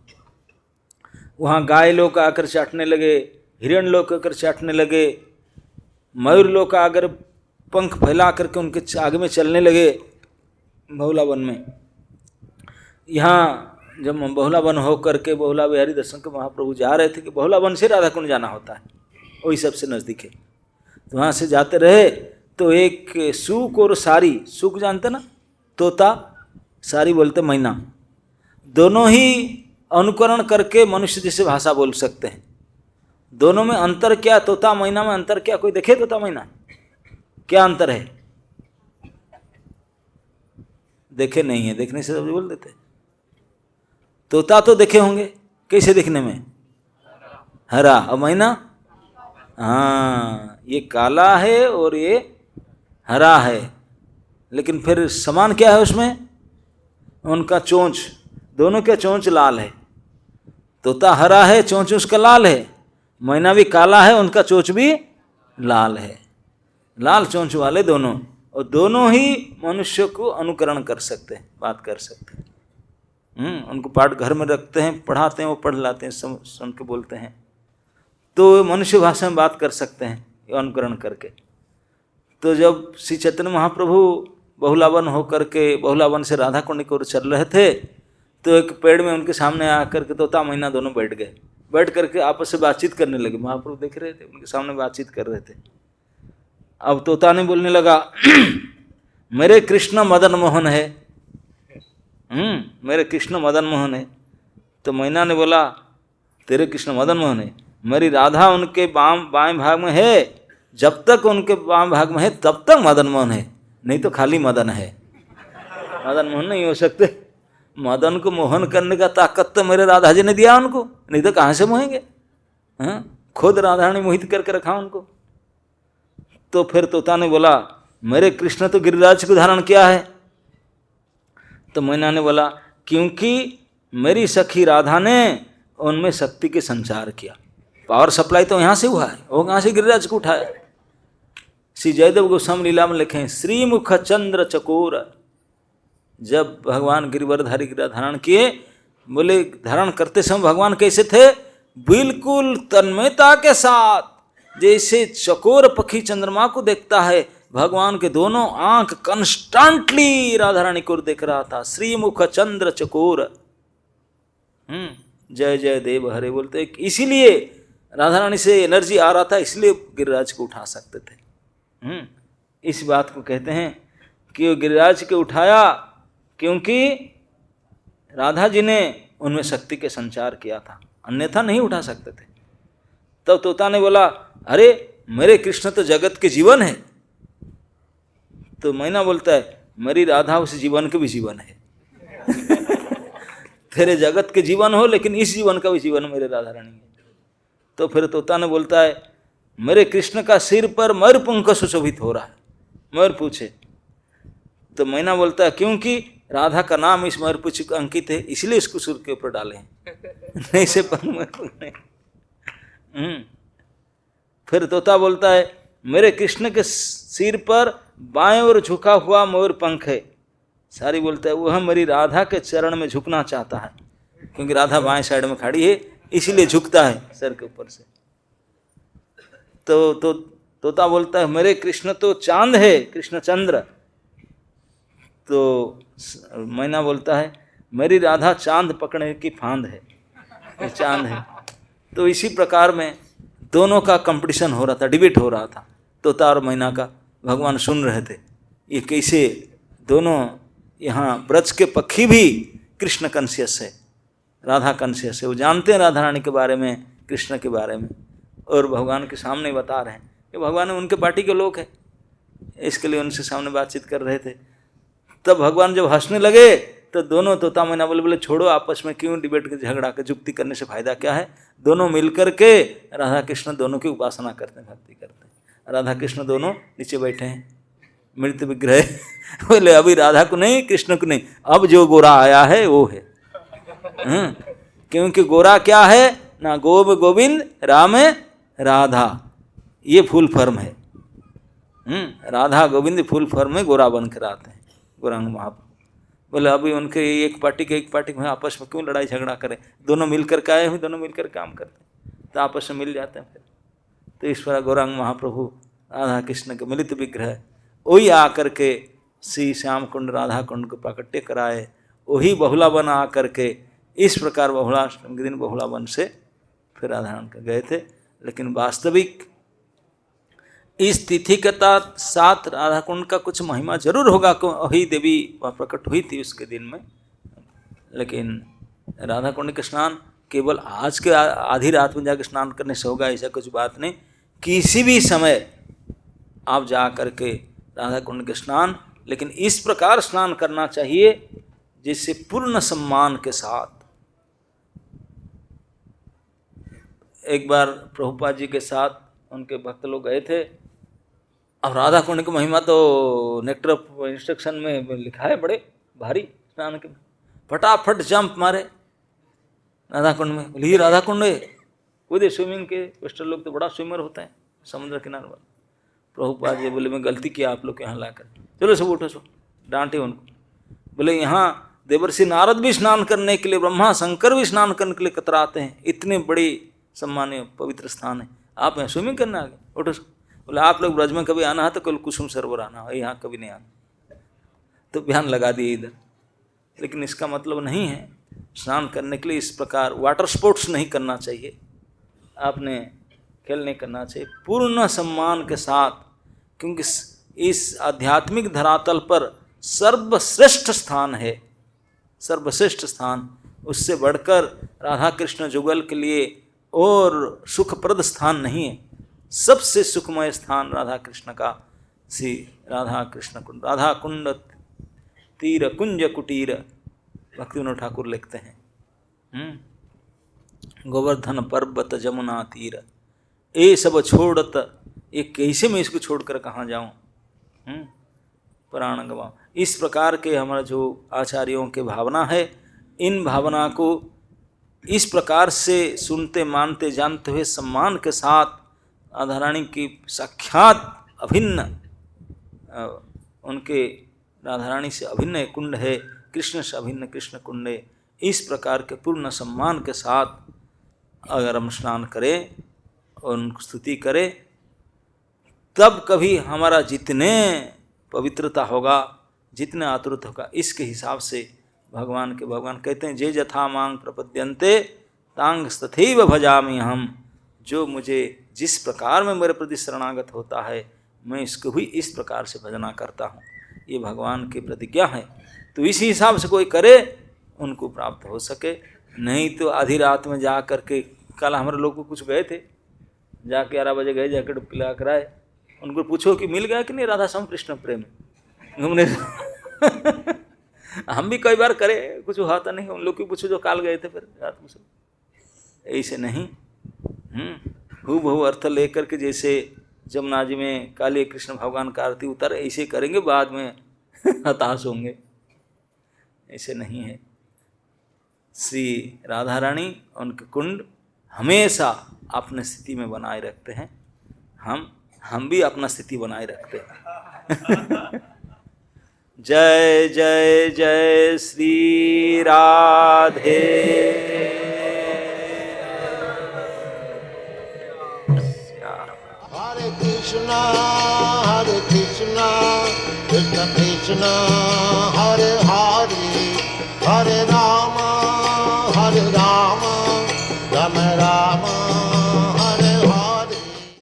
वहाँ गाय लोग आकर चाटने लगे, हिरण लोग आकर चाटने लगे, मयूर लोग आकर पंख फैला करके उनके आगे में चलने लगे बहुला वन में। यहाँ जब बहुला वन हो करके बहुला बिहारी दर्शन के महाप्रभु जा रहे थे कि बहुला वन से राधा कुंड जाना होता है, वही सबसे नज़दीक है। तो वहाँ से जाते रहे तो एक सूक और सारी, सूक जानते ना, तोता, सारी बोलते मैना, दोनों ही अनुकरण करके मनुष्य जैसे भाषा बोल सकते हैं। दोनों में अंतर क्या, तोता मैना में अंतर क्या, कोई देखे तोता मैना क्या अंतर है? देखे नहीं है, देखने से सब बोल देते। तोता तो देखे होंगे, कैसे दिखने में? हरा, और मैना? हाँ, ये काला है और ये हरा है, लेकिन फिर समान क्या है उसमें? उनका चोंच, दोनों के चोंच लाल है। तोता हरा है, चोंच उसका लाल है, मैना भी काला है, उनका चोंच भी लाल है, लाल चोंच वाले दोनों। और दोनों ही मनुष्य को अनुकरण कर सकते हैं, बात कर सकते हैं। उनको पाठ घर में रखते हैं, पढ़ाते हैं, वो पढ़ लाते हैं, सुन के बोलते हैं, तो मनुष्य भाषा में बात कर सकते हैं अनुकरण करके। तो जब श्री चैतन्य महाप्रभु बहुला वन होकर के बहुला वन से राधा कुंड की ओर चल रहे थे, तो एक पेड़ में उनके सामने आकर के तोता मैना दोनों बैठ गए। बैठ करके आपस से बातचीत करने लगे। महाप्रभु देख रहे थे, उनके सामने बातचीत कर रहे थे। अब तोता ने बोलने लगा मेरे कृष्ण मदन मोहन है, मेरे कृष्ण मदन मोहन है। तो मैना ने बोला तेरे कृष्ण मदन मोहन है, मेरी राधा उनके बाएं भाग में है, जब तक उनके बाएं भाग में है तब तक मदन मोहन है, नहीं तो खाली मदन है, मदन मोहन नहीं हो सकते। मदन को मोहन करने का ताकत तो मेरे राधा जी ने दिया उनको, नहीं तो कहाँ से मोहेंगे? खुद राधा ने मोहित करके रखा उनको। तो फिर तोता ने बोला मेरे कृष्ण तो गिरिराज को धारण किया है। तो मैना ने बोला क्योंकि मेरी सखी राधा ने उनमें शक्ति के संचार किया, पावर सप्लाई तो यहाँ से हुआ है, वो कहाँ से गिरिराज को उठाया। श्री जयदेव गोस्वामी लीला में लिखे श्रीमुख चंद्र चकोर, जब भगवान गिरिवरधारी गिरा धारण किए, बोले धारण करते समय भगवान कैसे थे? बिल्कुल तन्मयता के साथ, जैसे चकोर पक्षी चंद्रमा को देखता है, भगवान के दोनों आंख कंस्टेंटली राधा रानी को देख रहा था। श्रीमुख चंद्र चकोर, जय जय देव हरे बोलते। इसीलिए राधा रानी से एनर्जी आ रहा था, इसलिए गिरिराज को उठा सकते थे। इस बात को कहते हैं कि वो गिरिराज के उठाया क्योंकि राधा जी ने उनमें शक्ति के संचार किया था, अन्यथा नहीं उठा सकते थे। तब तोता ने बोला, अरे मेरे कृष्ण तो जगत के जीवन है। तो मैना बोलता है, मेरी राधा उस जीवन के भी जीवन है। तेरे जगत के जीवन हो, लेकिन इस जीवन का भी जीवन मेरे राधा रानी है। तो फिर तोता ने बोलता है, मेरे कृष्ण का सिर पर मयूर पंख सुशोभित हो रहा है। मयूर पूछे तो मैना बोलता है, क्योंकि राधा का नाम इस मयूर पूछ को अंकित है, इसलिए इसको सिर के ऊपर डाले हैं, नहीं से पंख मयूर नहीं। फिर तोता बोलता है, मेरे कृष्ण के सिर पर बाएं ओर झुका हुआ मयूर पंख है। सारी बोलता है, वह मेरी राधा के चरण में झुकना चाहता है, क्योंकि राधा बाएं साइड में खड़ी है, इसीलिए झुकता है सर के ऊपर से। तो तोता बोलता है, मेरे कृष्ण तो चांद है, कृष्ण चंद्र। तो मैना बोलता है, मेरी राधा चांद पकड़ने की फांद है, ये चांद है। तो इसी प्रकार में दोनों का कंपटीशन हो रहा था, डिबेट हो रहा था, तोता और मैना का। भगवान सुन रहे थे ये कैसे दोनों, यहाँ ब्रज के पक्षी भी कृष्ण कॉन्शियस है, राधा कॉन्शियस है, वो जानते हैं राधा रानी के बारे में, कृष्ण के बारे में, और भगवान के सामने बता रहे हैं कि भगवान उनके पार्टी के लोग हैं, इसके लिए उनसे सामने बातचीत कर रहे थे। तब भगवान जब हंसने लगे तो दोनों तोता मैना बोले छोड़ो, आपस में क्यों डिबेट के झगड़ा के जुक्ति करने से फायदा क्या है। दोनों मिलकर के राधा कृष्ण दोनों की उपासना करते हैं, भक्ति करते हैं। राधा कृष्ण दोनों नीचे बैठे हैं, मृत विग्रह। बोले अभी राधा को नहीं, कृष्ण को नहीं, अब जो गोरा आया है वो है। क्योंकि गोरा क्या है ना, गोविंद राम राधा, ये फुल फॉर्म है। राधा गोविंद फुल फॉर्म में गोरा बनकर आते हैं गौरांग महाप्रभु। बोले अभी उनके एक पार्टी में आपस में क्यों लड़ाई झगड़ा करें, दोनों मिलकर के आए हुए, दोनों मिलकर काम करते हैं, तो आपस में मिल जाते हैं फिर। तो इस पर गौरांग महाप्रभु राधा कृष्ण के मिलित विग्रह वही आकर के श्री श्याम कुंड राधा कुंड को प्राकट्य कराए, वही बहुला बन आकर के इस प्रकार बहुलाष्टमी के दिन बहुला बन से फिर राधा रानी गए थे। लेकिन वास्तविक इस तिथि के साथ राधा कुंड का कुछ महिमा जरूर होगा, वही देवी वह प्रकट हुई थी उसके दिन में। लेकिन राधा कुंड का स्नान केवल आज के आधी रात में जाकर स्नान करने से होगा ऐसा कुछ बात नहीं। किसी भी समय आप जा करके राधा कुंड के स्नान, लेकिन इस प्रकार स्नान करना चाहिए जिससे पूर्ण सम्मान के साथ। एक बार प्रभुपाद जी के साथ उनके भक्त लोग गए थे। अब राधा कुंड की महिमा तो नेक्टर ऑफ इंस्ट्रक्शन में लिखा है, बड़े भारी स्नान के, फटाफट जंप मारे राधा कुंड में। बोले ये राधा कुंड है, कूदे स्विमिंग के। वेस्टर्न लोग तो बड़ा स्विमर होता है समुद्र किनारे वाले। प्रभुपाद जी बोले मैं गलती किया आप लोग के यहाँ लाकर, चलो सब उठो, सो डांटे उनको। बोले यहाँ देवर्षि नारद भी स्नान करने के लिए, ब्रह्मा शंकर भी स्नान करने के लिए कतराते हैं, इतने बड़ी सम्मानीय पवित्र स्थान है, आप यहाँ स्विमिंग करने आ गए, उठो। बोले आप लोग ब्रज में कभी आना है तो कल कुसुम सरोवर आना है, यहाँ कभी नहीं आना। तो बयान लगा दिए इधर। लेकिन इसका मतलब नहीं है स्नान करने के लिए इस प्रकार वाटर स्पोर्ट्स नहीं करना चाहिए, आपने खेल नहीं करना चाहिए, पूर्ण सम्मान के साथ। क्योंकि इस आध्यात्मिक धरातल पर सर्वश्रेष्ठ स्थान है, सर्वश्रेष्ठ स्थान, उससे बढ़कर राधा कृष्ण जुगल के लिए और सुखप्रद स्थान नहीं है। सबसे सुखमय स्थान राधा कृष्ण का श्री राधा कृष्ण कुंड, राधा कुंड तीर कुंज कुटीर, भक्ति विनोद ठाकुर लिखते हैं। गोवर्धन पर्वत जमुना तीर, ये सब छोड़त, ये कैसे मैं इसको छोड़कर कहाँ जाऊँ, प्राण गवाऊँ। इस प्रकार के हमारा जो आचार्यों के भावना है, इन भावना को इस प्रकार से सुनते मानते जानते हुए सम्मान के साथ राधा रानी की साक्षात अभिन्न, उनके राधा रानी से अभिन्न कुंड है, कृष्ण से अभिन्न कृष्ण कुंड है। इस प्रकार के पूर्ण सम्मान के साथ अगर हम स्नान करें और उनकी स्तुति करें, तब कभी हमारा जितने पवित्रता होगा, जितने आतुरता होगा, इसके हिसाब से भगवान कहते हैं जे जथा मांग प्रपद्यन्ते तांगस्तथैव भजामि हम, जो मुझे जिस प्रकार में मेरे प्रति शरणागत होता है मैं इसको भी इस प्रकार से भजना करता हूँ। ये भगवान की प्रतिज्ञा है। तो इसी हिसाब से कोई करे उनको प्राप्त हो सके। नहीं तो आधी रात में जा करके, कल हमारे लोग को कुछ गए थे, जाके 11 बजे गए, जाकर पिला कर आए। उनको पूछो कि मिल गया कि नहीं राधा श्याम कृष्ण प्रेम घूमने हम भी कई बार करे, कुछ हुआ था नहीं। उन लोग की पूछो जो काल गए थे फिर रात में। ऐसे नहीं, हूबहू अर्थ लेकर के जैसे जमुना जी में काली कृष्ण भगवान का आरती उतार, ऐसे करेंगे बाद में हताश होंगे, ऐसे नहीं है। श्री राधा रानी उनके कुंड हमेशा अपने स्थिति में बनाए रखते हैं। हम भी अपना स्थिति बनाए रखते हैं। जय जय जय Shri Radhe. Hare Krishna, Krishna Krishna,